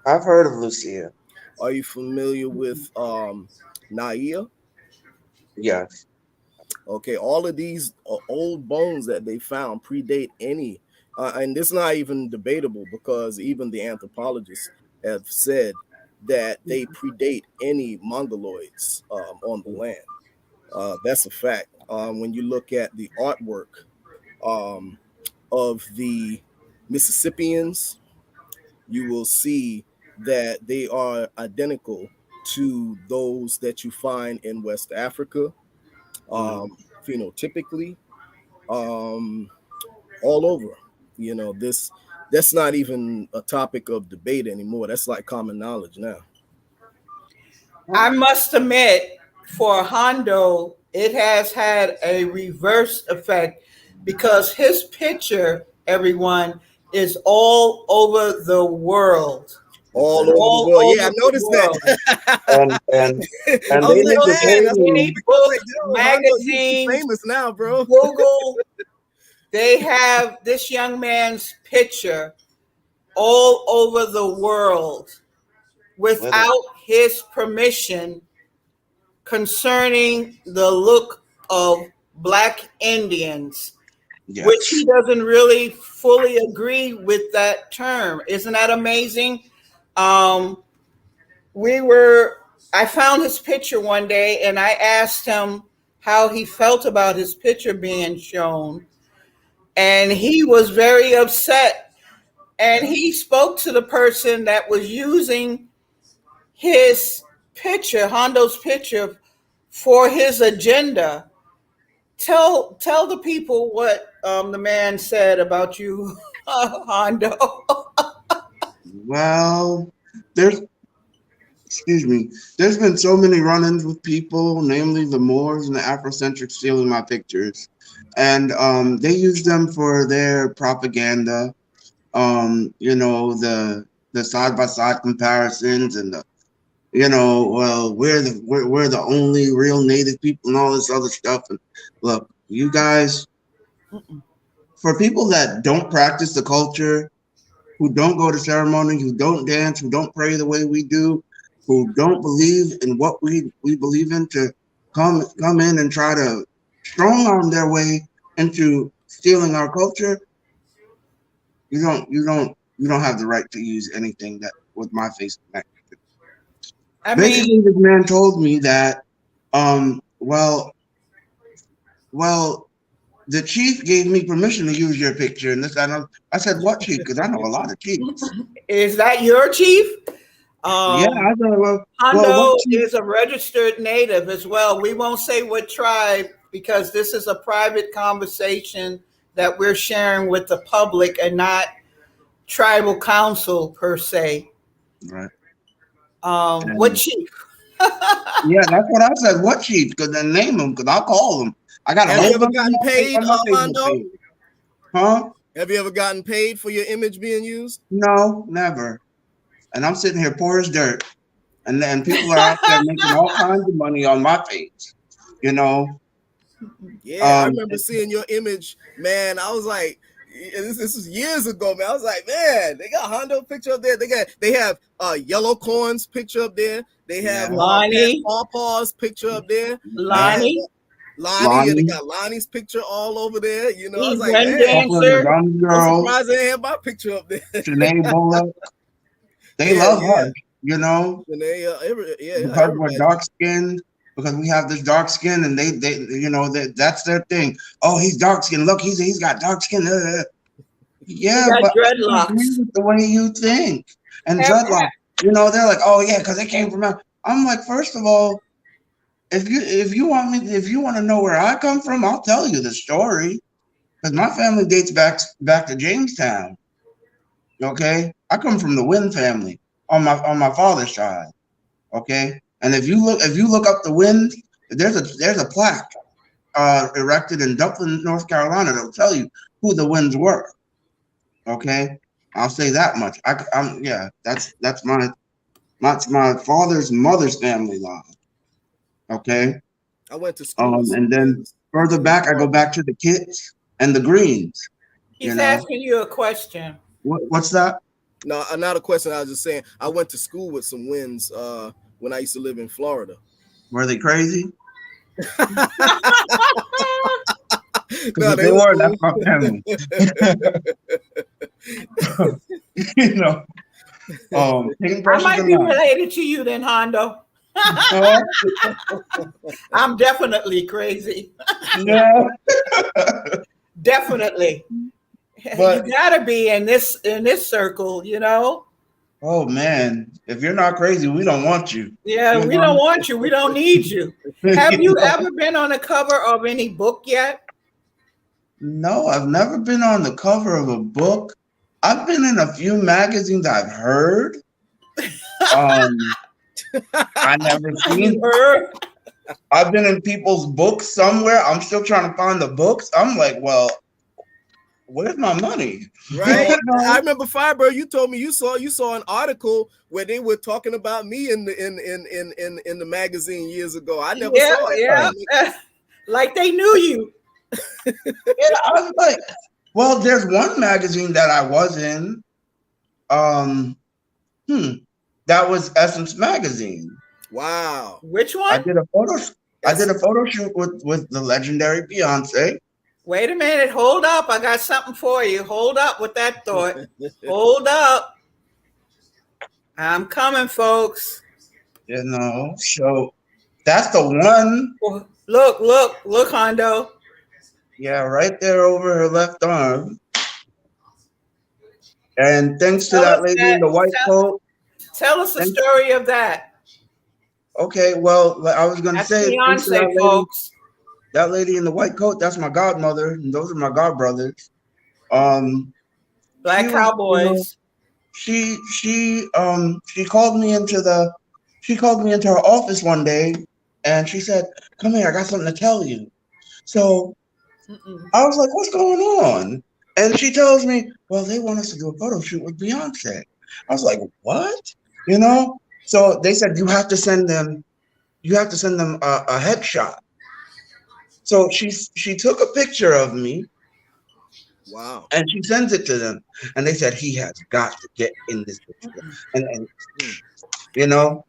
I've heard of Lucia. Are you familiar with Naia? Yes. Okay, all of these old bones that they found predate any, and it's not even debatable because even the anthropologists have said that they predate any mongoloids on the land. That's a fact. When you look at the artwork um, of the Mississippians, you will see that they are identical to those that you find in West Africa, Mm. phenotypically, um, all over. That's not even a topic of debate anymore. That's like common knowledge now. I must admit, for Hondo, it has had a reverse effect because his picture, everyone, is all over the world. All over the All world. Yeah, I over the noticed world. And and that. and I they was You like, need look to at pay man, that's what me. any I was book, like, yo, Hondo, you magazines, famous now, bro. Google, they have this young man's picture all over the world Literally. without his permission concerning the look of Black Indians, which he Yes. doesn't really fully agree with that term. Isn't that amazing? Um, we were, I found his picture one day and I asked him how he felt about his picture being shown. And he was very upset. And he spoke to the person that was using his picture, Hondo's picture, for his agenda. Tell the people what the man said about you, Hondo. Well, there's excuse me. There's been so many run-ins with people, namely the Moors and the Afrocentrics, stealing my pictures, and they use them for their propaganda. The side by side comparisons and the well, we're the only real native people and all this other stuff. And look, you guys, for people that don't practice the culture, who don't go to ceremony, who don't dance, who don't pray the way we do, who don't believe in what we believe in, to come in and try to strong arm their way into stealing our culture, you don't have the right to use anything that with my face connected. I Basically, mean, this man told me that, well, the chief gave me permission to use your picture, and this I said, what chief? Because I know a lot of chiefs. is that your chief? Yeah, Um, I said, what Hondo chief? is a registered native as well. We won't say what tribe because this is a private conversation that we're sharing with the public and not tribal council per se. Right. What And chief? yeah, that's what I said. What chief? Because then name them, because I'll call them. I got a Have you whole ever bunch gotten paid, on my Facebook Hondo? page. Huh? Have you ever gotten paid for your image being used? No, never. And I'm sitting here poor as dirt. And then people are out there making all kinds of money on my page. You know, Yeah, I um, remember seeing your image, man. I was like, this was years ago, man. I was like, man, they got Hondo picture up there. They have Yellow Corn's picture up there. They have yeah, Pat Lonnie, Pawpaw's picture up there. They yeah. have Lonnie, Lonnie, yeah, they Lonnie, got Lonnie's picture all over there. I was like, Ren man, couple of the Dancer. Gun I'm Girls, surprised they didn't have my picture up there. Shanae Bullock, they Yeah, love yeah. us, you know, And they, because we're everybody. dark skinned, because we have this dark skin, and that's their thing. Oh, he's dark skinned. Look, he's got dark skin. He Yeah, got but I don't agree dreadlocks. with the way you think. And Have, dreadlock, they're like, oh yeah, because it came from out. I'm like, first of all, if you want to know where I come from, I'll tell you the story. Because my family dates back to Jamestown. Okay, I come from the Wynn family on my father's side. Okay, and if you look up the Wynn, there's a plaque erected in Dublin, North Carolina, that'll tell you who the Wynns were. Okay, I'll say that much. I'm yeah, that's my father's mother's family line. Okay. I went to school with some And then twins. further back, I go back to the Kits and the Greens. He's asking you a question. What's that? No, not a question. I was just saying I went to school with some wins when I used to live in Florida. Were they crazy? No, they were. That's my family. You know. I might be related to you then, Hondo. I'm definitely crazy. Yeah. Definitely. But you gotta be in this circle, you know. Oh man, if you're not crazy, we don't want you. Yeah, we don't want you. We don't need you. Have you ever been on the cover of any book yet? No, I've never been on the cover of a book. I've been in a few magazines I've heard. I never seen her. I've been in people's books somewhere. I'm still trying to find the books. I'm like, well, where's my money? Right. I remember Firebird. You told me you saw an article where they were talking about me in the magazine years ago. I never saw it. Yeah. Like they knew you. Yeah, I was like, well, there's one magazine that I was in. That was Essence Magazine. Wow. Which one? I did a photo shoot with the legendary Beyonce. Wait a minute. Hold up. I got something for you. Hold up with that thought. Hold up. I'm coming, folks. You know, so that's the one. Look, Hondo. Yeah, right there over her left arm. And thanks to that lady in the white coat. Tell us the story of that. Okay, well, I was going to say, Beyonce, folks. That lady in the white coat, that's my godmother, and those are my godbrothers. Black Cowboys. She called me into her office one day, and she said, "Come here, I got something to tell you." So I was like, "What's going on?" And she tells me, "Well, they want us to do a photo shoot with Beyonce." I was like, "What?" You know? So they said you have to send them a headshot. So she took a picture of me. Wow. And she sends it to them. And they said, he has got to get in this picture. And you know,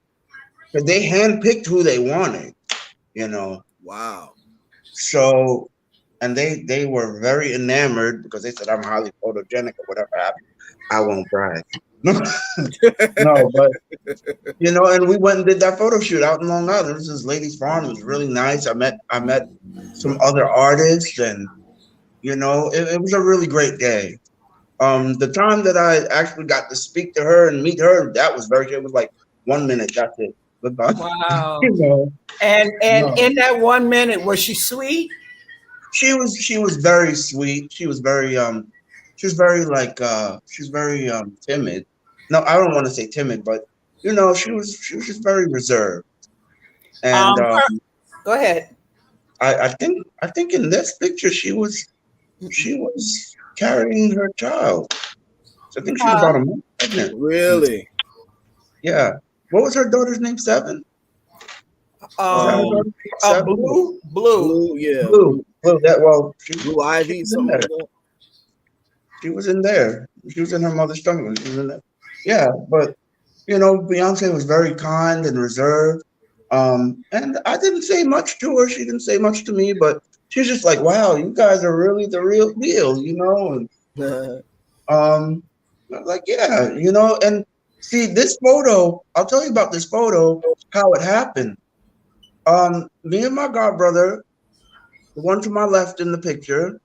because they handpicked who they wanted, you know. Wow. So, and they were very enamored because they said I'm highly photogenic or whatever happened. I won't brag. No, but you know, and we went and did that photo shoot out in Long Island. It was this lady's farm. It was really nice. I met some other artists, and you know, it was a really great day. The time that I actually got to speak to her and meet her, that was very good. It was like 1 minute. That's it. Goodbye. Wow. You know, and in that 1 minute, was she sweet? She was very sweet. She was very timid. No, I don't want to say timid, but you know, she was just very reserved. And go ahead. I think in this picture she was carrying her child. So I think she was about a month pregnant. Really? Yeah. What was her daughter's name? Seven? Blue. Yeah. Blue. Blue Ivy, something like that. She was in there. She was in her mother's stomach. She was in there. Yeah, but you know, Beyonce was very kind and reserved. And I didn't say much to her. She didn't say much to me, but she's just like, wow, you guys are really the real deal, you know? And I was like, yeah, you know, and see this photo, I'll tell you about this photo, how it happened. Me and my godbrother, the one to my left in the picture,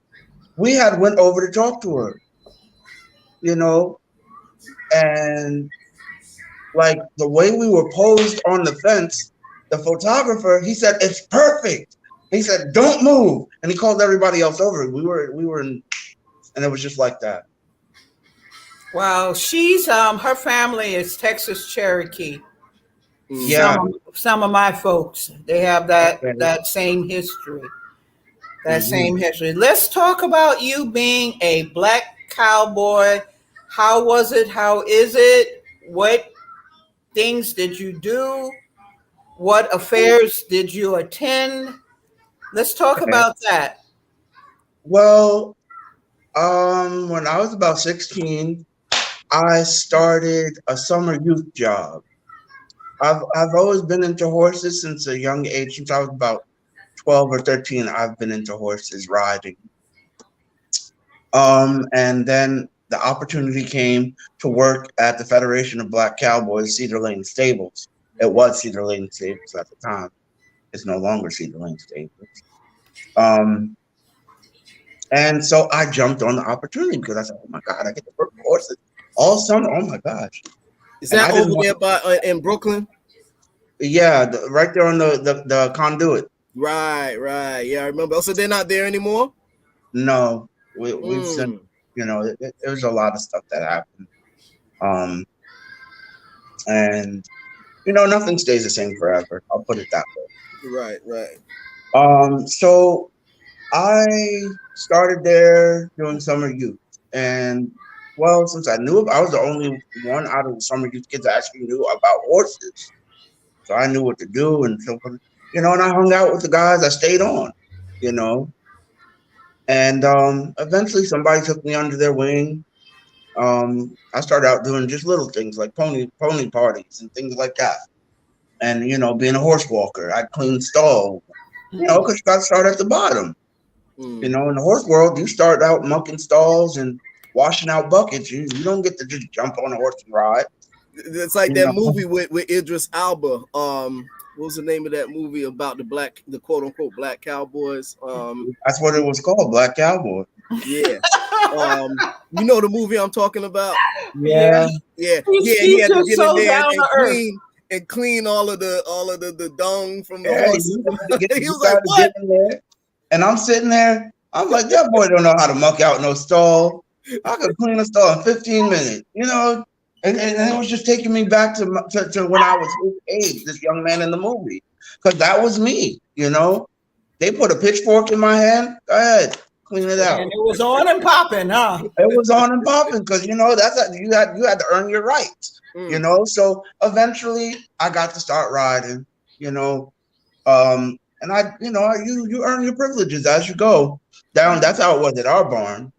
we had went over to talk to her, you know, and like the way we were posed on the fence, the photographer, he said, it's perfect. He said, don't move. And he called everybody else over. We were in, and it was just like that. Wow. She's, her family is Texas Cherokee. Yeah. Some of my folks, they have that same history. Same history. Let's talk about you being a black cowboy. How was it? How is it? What things did you do? What affairs did you attend? Let's talk Okay. about that. Well, when I was about 16, I started a summer youth job. I've always been into horses since a young age. Since I was about 12 or 13, I've been into horses riding. And then the opportunity came to work at the Federation of Black Cowboys, Cedar Lane Stables. It was Cedar Lane Stables at the time. It's no longer Cedar Lane Stables. And so I jumped on the opportunity because I said, "Oh my God, I get to work with horses all summer! Oh my gosh!" Is And that I didn't over want, there by in Brooklyn? yeah, right there on the conduit. Right. Yeah, I remember. So they're not there anymore? No, we've seen, it was a lot of stuff that happened. And nothing stays the same forever. I'll put it that way. Right. So I started there doing summer youth, and well, since I knew I was the only one out of the summer youth kids that actually knew about horses, so I knew what to do, and so and I hung out with the guys. I stayed on, you know, and eventually somebody took me under their wing. I started out doing just little things like pony parties and things like that, and being a horse walker. I'd clean stalls, because you got to start at the bottom. In the horse world, you start out mucking stalls and washing out buckets. You don't get to just jump on a horse and ride. It's like that movie with Idris Elba. What was the name of that movie about the quote unquote black cowboys? That's what it was called, Black Cowboy. Yeah. You know the movie I'm talking about? Yeah. He had to get in there and clean all of the dung from the horses. He was like, "What?" There, and I'm sitting there. I'm like, that boy don't know how to muck out no stall. I could clean a stall in 15 minutes, And it was just taking me back to when I was his age, this young man in the movie, because that was me. They put a pitchfork in my hand. Go ahead, clean it out. And it was on and popping, huh? It was on and popping because that's you had to earn your rights. So eventually I got to start riding. And you earn your privileges as you go down. That's how it was at our barn.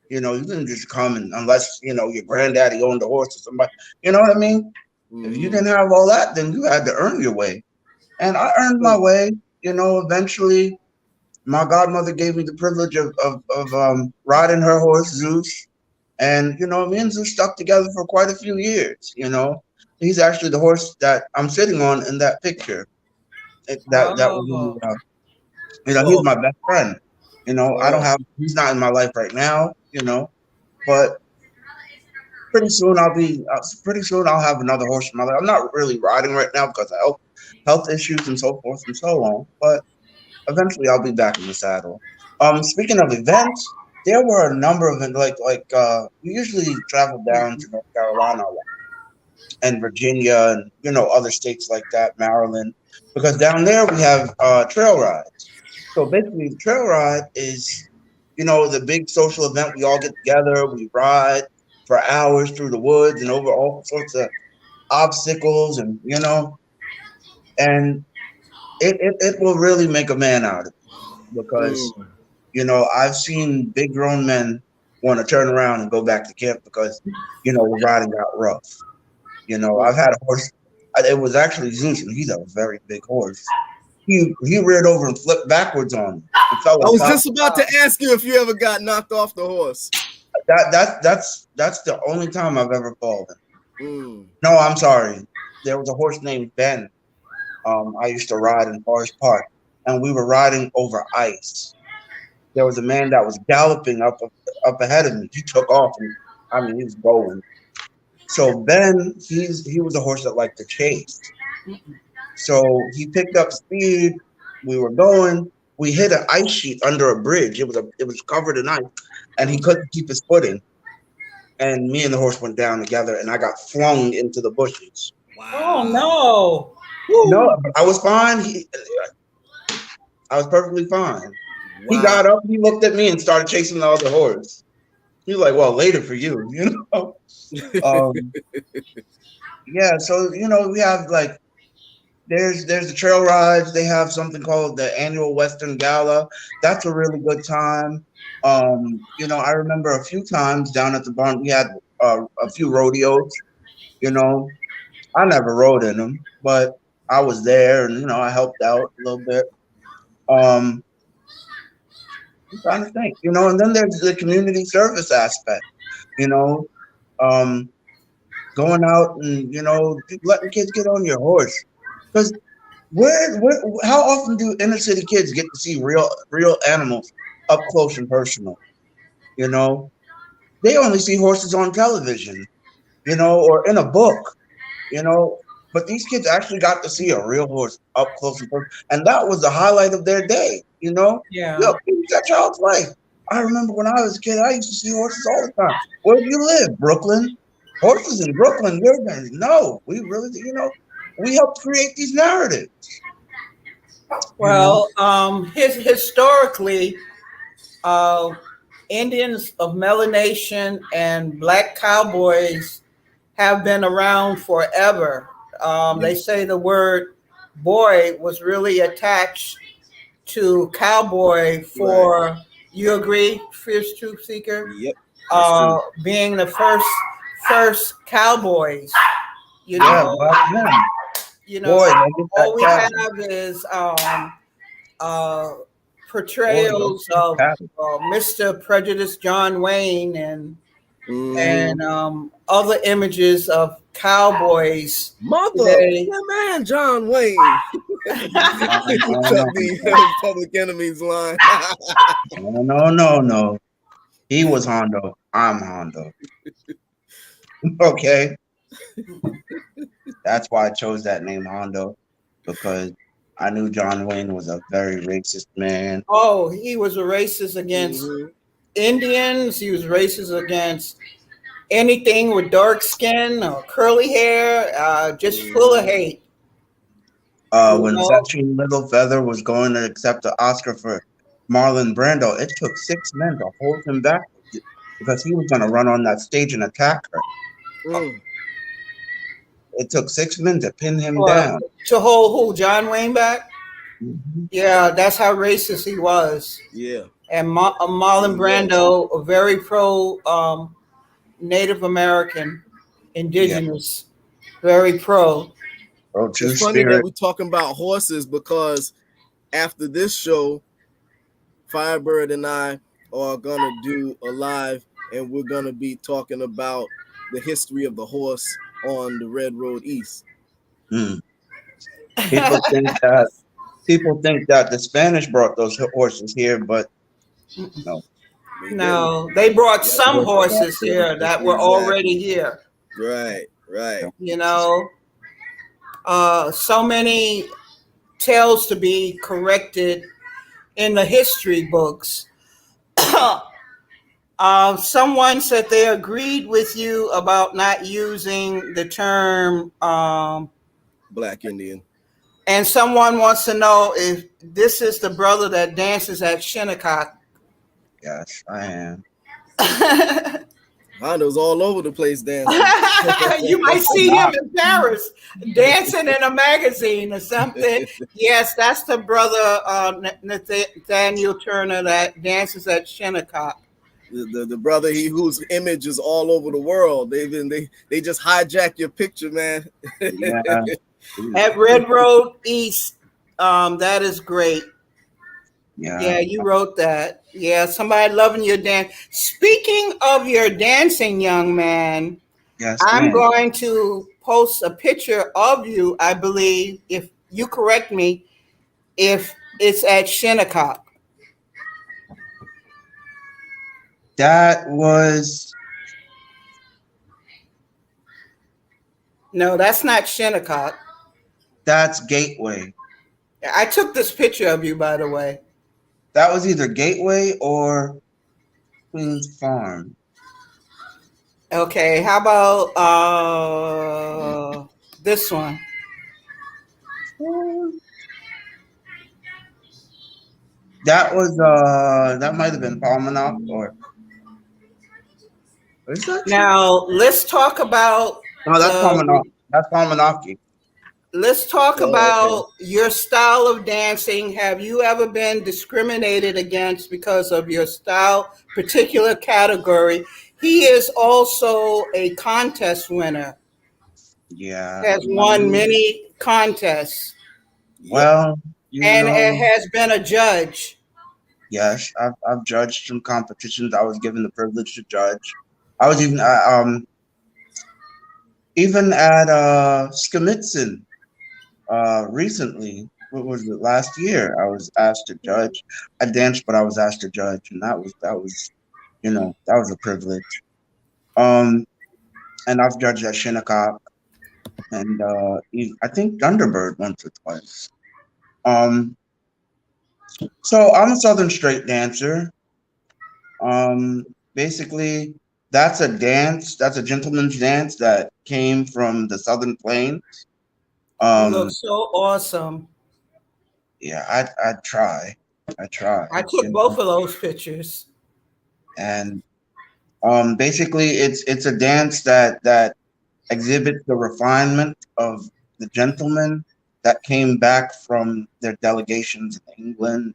You didn't just come unless your granddaddy owned a horse or somebody. You know what I mean? If you didn't have all that, then you had to earn your way. And I earned my way. Eventually, my godmother gave me the privilege of riding her horse Zeus, and me and Zeus stuck together for quite a few years. He's actually the horse that I'm sitting on in that picture. That was, he's my best friend. He's not in my life right now. But pretty soon I'll have another horse in my life. I'm not really riding right now because of health issues and so forth and so on. But eventually I'll be back in the saddle. Speaking of events, there were a number of events. We usually travel down to North Carolina and Virginia and other states like that, Maryland, because down there we have trail rides. So basically, the trail ride is the big social event. We all get together, we ride for hours through the woods and over all sorts of obstacles, and and it will really make a man out of it because I've seen big grown men want to turn around and go back to camp because the riding got rough. I've had a horse. It was actually Zeus, and he's a very big horse. He reared over and flipped backwards on me. I was just about to ask you if you ever got knocked off the horse. That's the only time I've ever fallen. No, I'm sorry. There was a horse named Ben. I used to ride in Forest Park, and we were riding over ice. There was a man that was galloping up ahead of me. He took off, and he was going. So Ben, he was a horse that liked to chase. So he picked up speed. We were going. We hit an ice sheet under a bridge. It was covered in ice, and he couldn't keep his footing. And me and the horse went down together, and I got flung into the bushes. Wow. Oh no! Woo. No, I was fine. I was perfectly fine. Wow. He got up. He looked at me and started chasing the other horse. He was like, "Well, later for you," Yeah, so you know, we have like there's the trail rides. They have something called the annual Western Gala. That's a really good time. You know, I remember a few times down at the barn we had a few rodeos. You know, I never rode in them, but I was there and you know I helped out a little bit. Um, I'm trying to think, you know, and then there's the community service aspect. You know, um, going out and you know letting kids get on your horse because how often do inner city kids get to see real animals up close and personal? You know, they only see horses on television, you know, or in a book, you know. But these kids actually got to see a real horse up close and personal, and that was the highlight of their day. You know, Yeah. look, that child's life. I remember when I was a kid, I used to see horses all the time. Where do you live, Brooklyn? Horses in Brooklyn? No, we really, you know, we helped create these narratives. Well, historically, uh, Indians of melanation and black cowboys have been around forever. They say the word boy was really attached to cowboy for, you agree, Fierce Truth Seeker? Yep. That's true. Being the first cowboys. You Yeah, know, black men. you know, Boy, all we have is portrayals of Mr. Prejudice John Wayne and other images of cowboys. Mother, today. that man John Wayne. The Public Enemy's line. No. He was Hondo. I'm Hondo. Okay. That's why I chose that name Hondo, because I knew John Wayne was a very racist man. Oh, he was a racist against Indians. He was racist against anything with dark skin or curly hair, just full of hate. When Sachin Little Feather was going to accept the Oscar for Marlon Brando, it took 6 men to hold him back because he was going to run on that stage and attack her. It took 6 men to pin him down. To hold who? John Wayne back? Mm-hmm. Yeah, that's how racist he was. Yeah. And Marlon Brando, a very pro Native American, Indigenous, very pro. It's funny that we're talking about horses because after this show, Firebird and I are gonna do a live, and we're gonna be talking about the history of the horse on the Red Road East. People think that the Spanish brought those horses here, but no, they brought some horses here that were already here. Right. You know, so many tales to be corrected in the history books. Someone said they agreed with you about not using the term Black Indian. And someone wants to know if this is the brother that dances at Shinnecock. Yes, I am. Hondo's all over the place dancing. You might see him in Paris dancing in a magazine or something. Yes, that's the brother Nathaniel Turner that dances at Shinnecock. The brother whose image is all over the world. They just hijack your picture, man. Yeah. At Red Road East, that is great. Yeah, you wrote that. Yeah, somebody loving your dance. Speaking of your dancing, young man, I'm going to post a picture of you, I believe, if you correct me, if it's at Shinnecock. That was... No, that's not Shinnecock. That's Gateway. I took this picture of you, by the way. That was either Gateway or Queen's Farm. Okay, how about this one? That was that might have been Palmanoff or... Now let's talk about no, that's Palmanoff. That's Palmanaki. Let's talk Oh, okay. about your style of dancing. Have you ever been discriminated against because of your style, particular category? He is also a contest winner, Yeah. has won many contests, Well, and has been a judge. yes, I've judged some competitions. I was given the privilege to judge. I was even at Skimitzen recently. What was it? Last year, I was asked to judge. I danced, but I was asked to judge, and that was that was a privilege. Um, and I've judged at Shinnecock and I think Thunderbird once or twice. Um, so I'm a Southern straight dancer. Um, Basically, that's a dance. That's a gentleman's dance that came from the Southern Plains. You look so awesome. Yeah, I try. I try. I took both of those pictures. And basically, it's a dance that exhibits the refinement of the gentleman that came back from their delegations in England,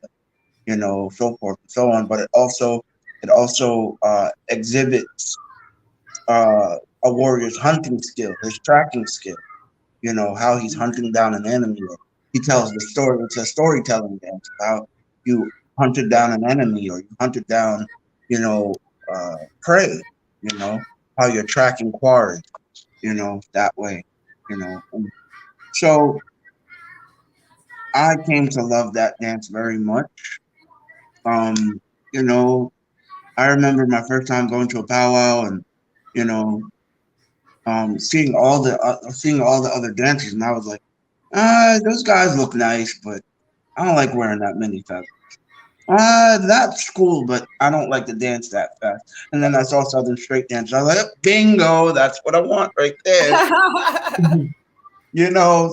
so forth and so on. But it also exhibits a warrior's hunting skill, his tracking skill. How he's hunting down an enemy. He tells the story. It's a storytelling dance of how you hunted down an enemy or you hunted down, prey. How you're tracking quarry. That way. And so I came to love that dance very much. Um, you know, I remember my first time going to a powwow and you know seeing all the other dancers, and I was like, those guys look nice, but I don't like wearing that many feathers. That's cool, but I don't like to dance that fast. And then I saw Southern Straight Dance. I was like, bingo, that's what I want right there.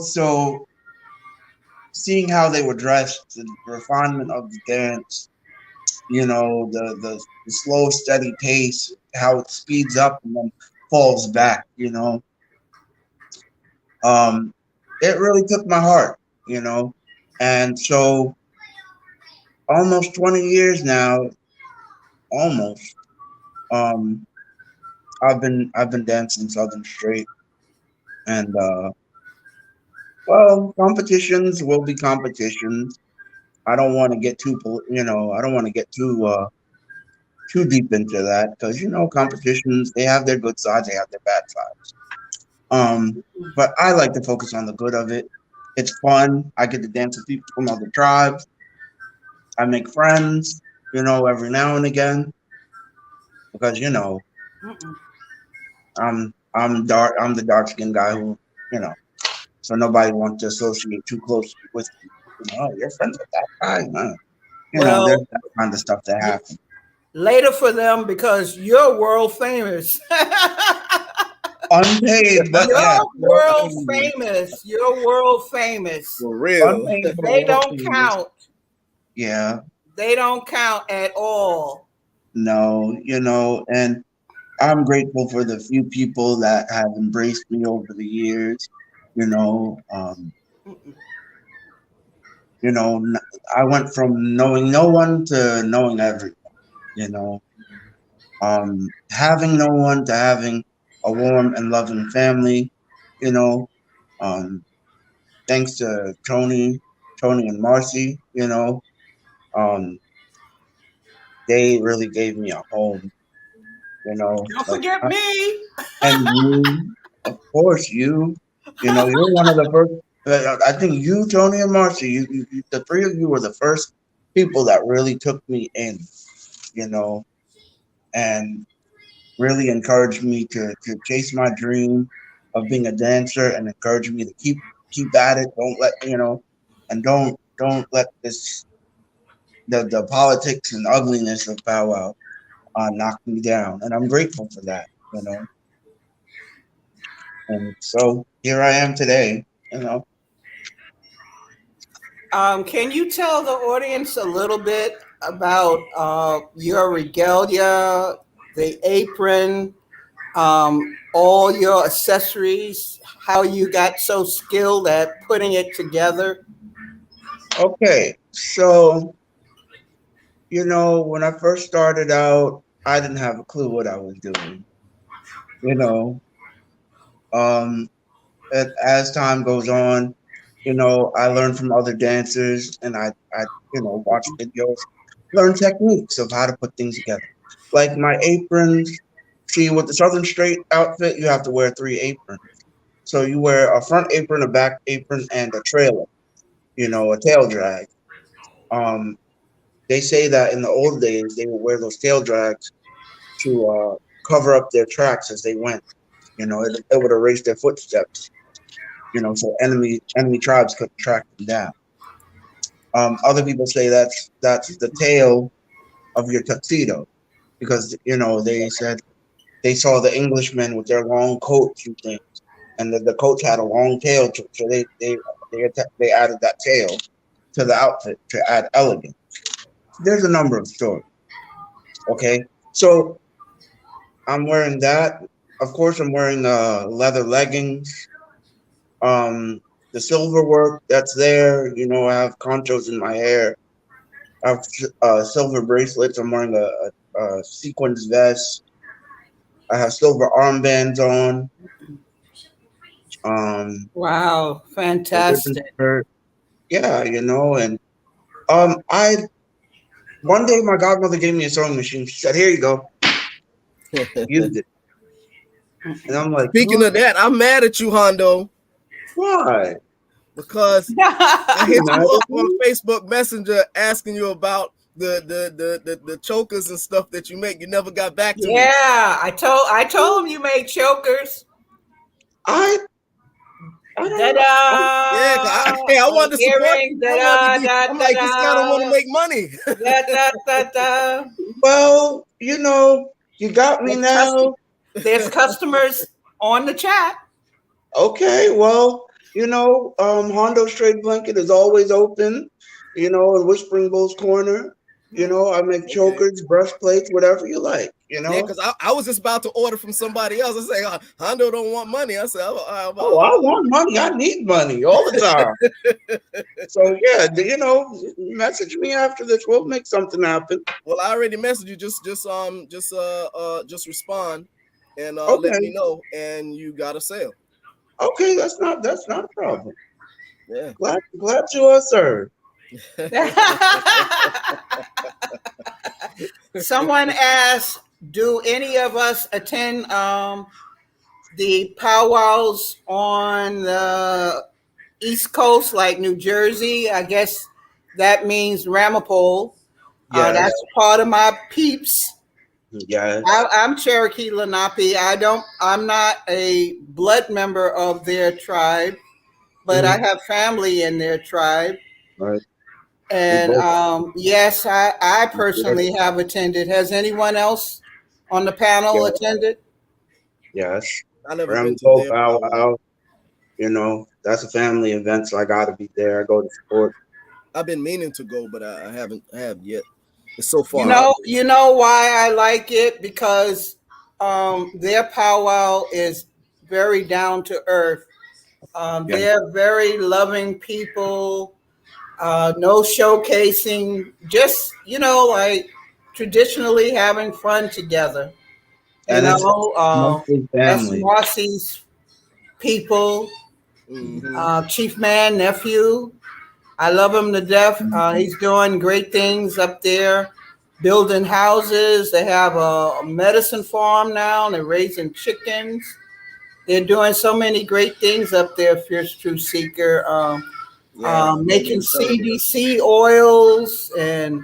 So seeing how they were dressed, the refinement of the dance, the slow, steady pace, how it speeds up and then falls back, it really took my heart, and so almost 20 years now, almost, um, I've been dancing Southern Straight, and well, competitions will be competitions. I don't want to get I don't want to get too deep into that because competitions, they have their good sides, they have their bad sides. But I like to focus on the good of it. It's fun. I get to dance with people from other tribes. I make friends, every now and again because I'm dark. I'm the dark skinned guy who, so nobody wants to associate too closely with me. Oh, you're friends with that guy, man. Well, There's that kind of stuff that happens. later for them because you're world famous. Unpaid, but you're yeah, world famous. You're world famous. For real. Unpaid, but They world don't famous. count. Yeah. They don't count at all. No, and I'm grateful for the few people that have embraced me over the years. I went from knowing no one to knowing everyone. Having no one to having a warm and loving family. You know, um, Thanks to Tony and Marcy. Um, they really gave me a home. Don't Like forget me. and you, of course, you're one of the first. I think you, Tony, and Marcy, the three of you were the first people that really took me in, and really encouraged me to chase my dream of being a dancer, and encouraged me to keep at it. Don't let and don't let the politics and ugliness of powwow knock me down. And I'm grateful for that. And so here I am today. Can you tell the audience a little bit about your regalia, the apron, all your accessories, how you got so skilled at putting it together? Okay, so when I first started out, I didn't have a clue what I was doing. You know, um, as time goes on, I learn from other dancers, and I watch videos, learn techniques of how to put things together. Like my aprons. See, with the Southern Straight outfit, you have to wear 3 aprons. So you wear a front apron, a back apron, and a trailer. A tail drag. Um, they say that in the old days they would wear those tail drags to cover up their tracks as they went. It would erase their footsteps. So enemy tribes couldn't track them down. Other people say that's the tail of your tuxedo, because they said they saw the Englishmen with their long coats and things, and the coats had a long tail to it, so they added that tail to the outfit to add elegance. There's a number of stories. Okay, so I'm wearing that. Of course, I'm wearing leather leggings. The silver work that's there. I have conchos in my hair. I have silver bracelets. I'm wearing a sequins vest. I have silver armbands on. Wow, A ribbon fantastic. skirt. Yeah, and I one day my godmother gave me a sewing machine. She said, "Here you go, use it." And I'm like, Speaking of that, I'm mad at you, Hondo, why? because I hit you up on Facebook Messenger asking you about the chokers and stuff that you make. You never got back to me. Yeah, I told him you made chokers. I don't know. I wanted to support you. I'm like, this guy don't want to make money. Well, you got me now. There's customers on the chat. Okay, well, Hondo Straight Blanket is always open, in Whispering Bull's Corner. I make chokers, breastplates, whatever you like, Yeah, because I was just about to order from somebody else. I say, Hondo don't want money. I said, I want money. I need money all the time. So, yeah, message me after this. We'll make something happen. Well, I already messaged you. Just respond and let me know, and you got a sale. Okay, that's not a problem. Yeah. Glad you are served. Someone asked, do any of us attend the powwows on the East Coast, like New Jersey? I guess that means Ramapo. Yes. That's part of my peeps. Yes. I'm Cherokee Lenape. I'm not a blood member of their tribe, but I have family in their tribe. Right. And yes, I personally have attended. Has anyone else on the panel attended? Yes. I never been to their powwow. That's a family event, so I got to be there. I go to support. I've been meaning to go, but I have yet. It's so far. You know why I like it? Because their powwow is very down to earth. They're very loving people. No showcasing. Just like traditionally having fun together. And it's mostly that's family. Marcy's people. Chief Man, nephew. I love him to death. He's doing great things up there, building houses. They have a medicine farm now. They're raising chickens. They're doing so many great things up there, Fierce Truth Seeker. Making CDC oils and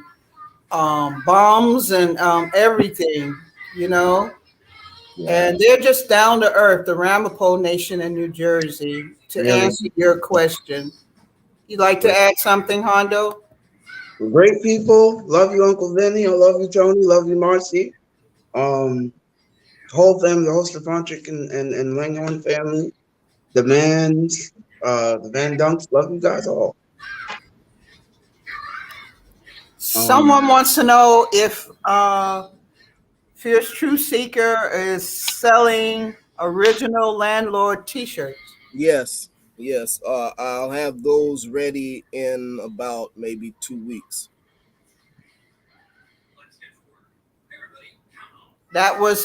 bombs and everything, And they're just down to earth, the Ramapo Nation in New Jersey, to answer your question. You'd like to add something, Hondo? Great people. Love you, Uncle Vinny. I love you, Tony. Love you, Marcy. Whole family, the whole Stefanczyk and Langhorn family. The Mans, the Van Dunks. Love you guys all. Someone wants to know if Fierce Truth Seeker is selling original landlord T-shirts. Yes, yes. I'll have those ready in about maybe 2 weeks. That was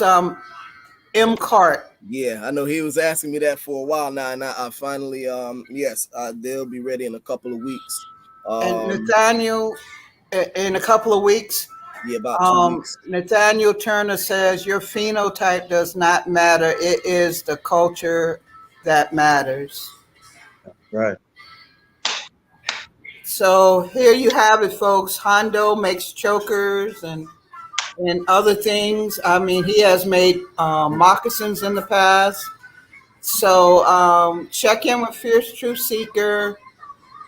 M. Cart. Yeah, I know he was asking me that for a while now, and I finally, yes, they'll be ready in a couple of weeks. And Nathaniel, in a couple of weeks, Yeah, about 2 weeks. Nathaniel Turner says your phenotype does not matter. It is the culture that matters. Right. So here you have it, folks. Hondo makes chokers and other things. I mean, he has made moccasins in the past. So check in with Fierce Truth Seeker.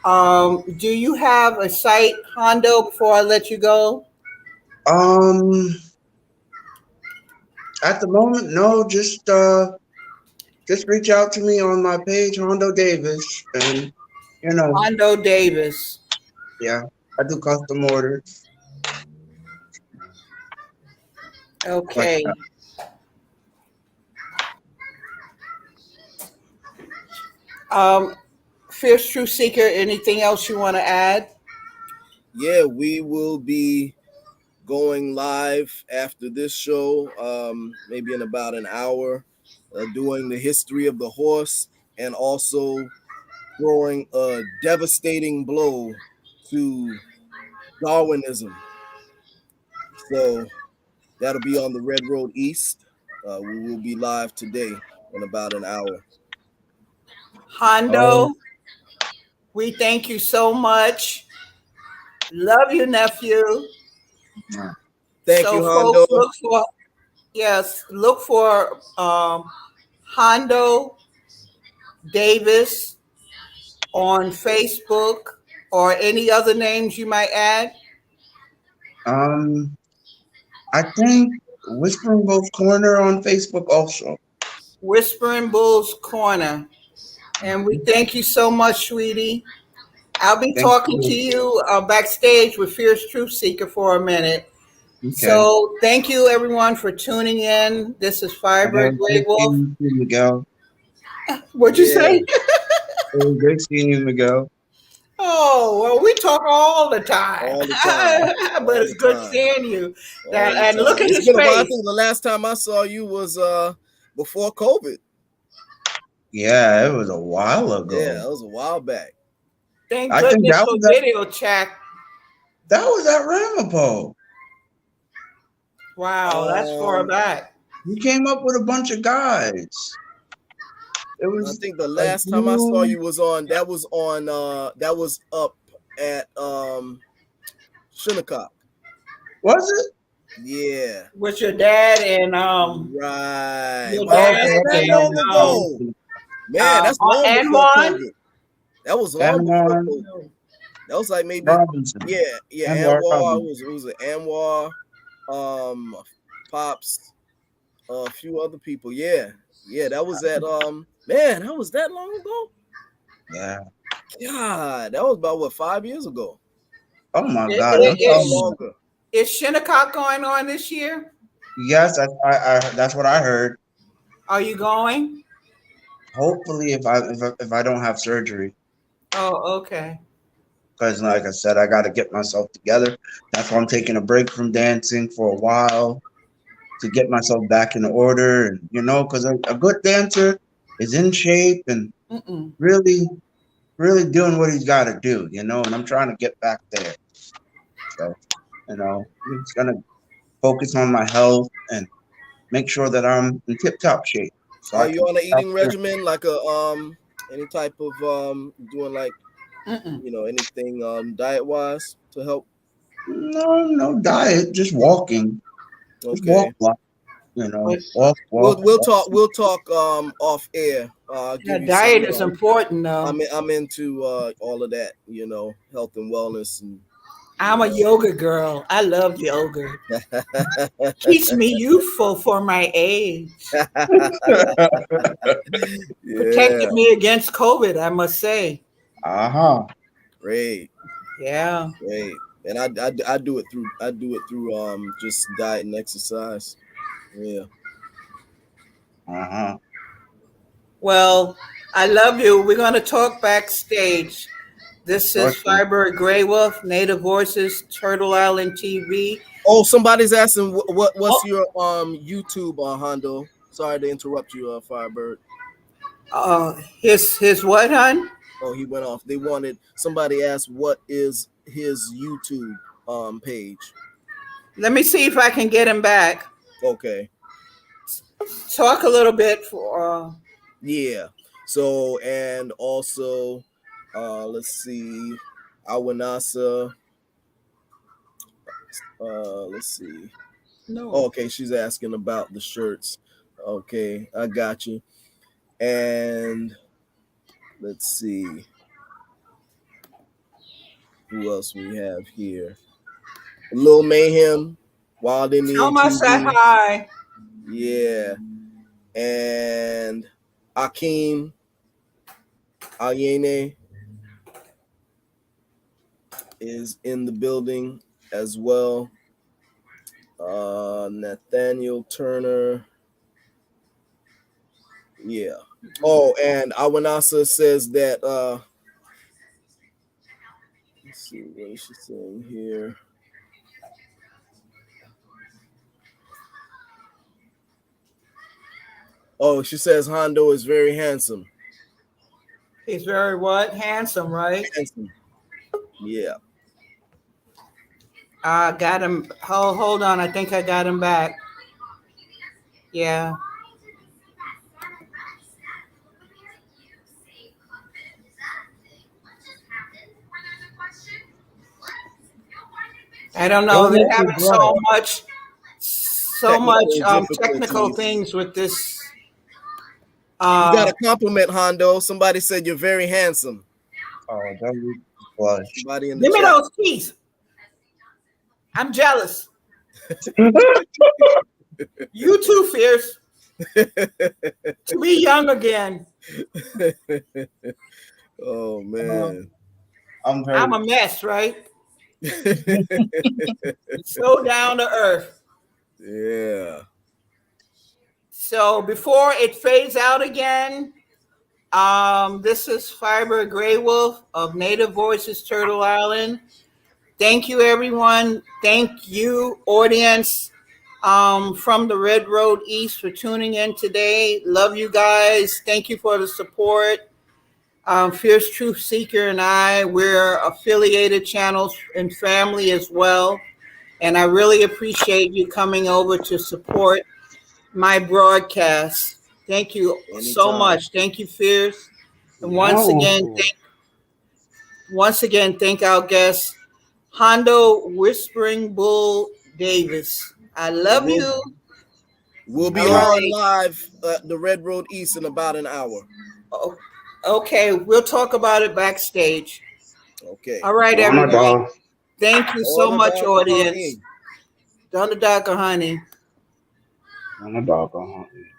Do you have a site, Hondo, before I let you go? At the moment, no. Just reach out to me on my page, Hondo Davis, and Hondo Davis. yeah, I do custom orders. Okay. Fierce Truth Seeker, anything else you want to add? Yeah, we will be going live after this show, maybe in about an hour, doing the history of the horse and also throwing a devastating blow to Darwinism. So that'll be on the Red Road East. We will be live today in about an hour. Hondo, we thank you so much. Love you, nephew. Thank So you, Hondo. folks, look for Hondo Davis on Facebook or any other names you might add. I think Whispering Bull's Corner on Facebook also. Whispering Bull's Corner. And we thank you so much, sweetie. I'll be Thank talking to you. you backstage with Fierce Truth Seeker for a minute. Okay. So thank you, everyone, for tuning in. This is Firebird Grey Wolf. Great seeing you, Miguel. What'd you say? It was great seeing you, Miguel. Oh, well, we talk all the time. All the time. But All it's the good time. seeing you. All the And time. look at It's his been a while. I face. think the last time I saw you was before COVID. Yeah, it was a while ago. Yeah, that was a while back. Thank I think goodness that for was at, video chat. that was at Ramapo. Wow, that's far back. You came up with a bunch of guys. It I was think the like last time I saw you was that was up at Shinnecock. Was it? Yeah. With your dad and Right. your Wow, dad was that long ago? Man, that's long before Anwan? COVID. That was long before COVID. That was like maybe Robinson. Anwar. Robinson. It was an Anwar, Pops, a few other people. Yeah, that was at man, that was that long ago? Yeah. God, that was about what, 5 years ago. Oh my God. Longer. Is Shinnecock going on this year? Yes, I that's what I heard. Are you going? Hopefully, if I don't have surgery. Oh, okay. Because like I said, I got to get myself together. That's why I'm taking a break from dancing for a while to get myself back in order. And because a good dancer is in shape and really, really doing what he's got to do. And I'm trying to get back there. So, I'm just gonna focus on my health and make sure that I'm in tip-top shape. So Are you on an eating regimen, like a any type of doing like anything diet wise to help? No diet, just walking. Just Okay. walk, walk. We'll talk off air. Diet is important though. I'm into all of that, health and wellness, and I'm a yoga girl. I love yoga. Keeps me youthful for my age. Protected me against COVID, I must say. Great. Yeah. Great. And I do it through just diet and exercise. Yeah. Well, I love you. We're going to talk backstage. This is Fiber Grey Wolf, Native Voices, Turtle Island TV. Oh, somebody's asking what's your YouTube, Hondo? Sorry to interrupt you, Firebird. His what, hon? Oh, he went off. Somebody asked what is his YouTube page. Let me see if I can get him back. Okay. Talk a little bit for yeah. So, and also let's see, Awanasa. Let's see. No. Okay, she's asking about the shirts. Okay, I got you. And let's see who else we have here. Lil Mayhem, Wild Indian Tell him I said TV. hi. Yeah. And Akeem Ayene is in the building as well. Nathaniel Turner. Yeah. Oh, and Awanasa says that let's see, what is she saying here? Oh, she says Hondo is very handsome. He's very what? Handsome, right? Handsome. Yeah. I got him. Hold on. I think I got him back. Yeah. I don't know. They're having so much technical things with this. You got a compliment, Hondo. Somebody said you're very handsome. Oh, that was. Somebody in the Give me chat. those keys. I'm jealous. You too, Fierce. To be young again. Oh man. I'm a mess, right? So down to earth. Yeah. So before it fades out again, this is Fiber Grey Wolf of Native Voices Turtle Island. Thank you, everyone. Thank you, audience from the Red Road East for tuning in today. Love you guys. Thank you for the support. Fierce Truth Seeker and I, we're affiliated channels and family as well. And I really appreciate you coming over to support my broadcast. Thank you so much. Thank you, Fierce. And once again, thank our guest, Hondo Whisperingbull Davis. I love you. We'll be on live at the Red Road East in about an hour. Oh, okay, we'll talk about it backstage. Okay. All right, everyone. Thank you so much, audience. Donda Daka Honey. Donda Daka Honey.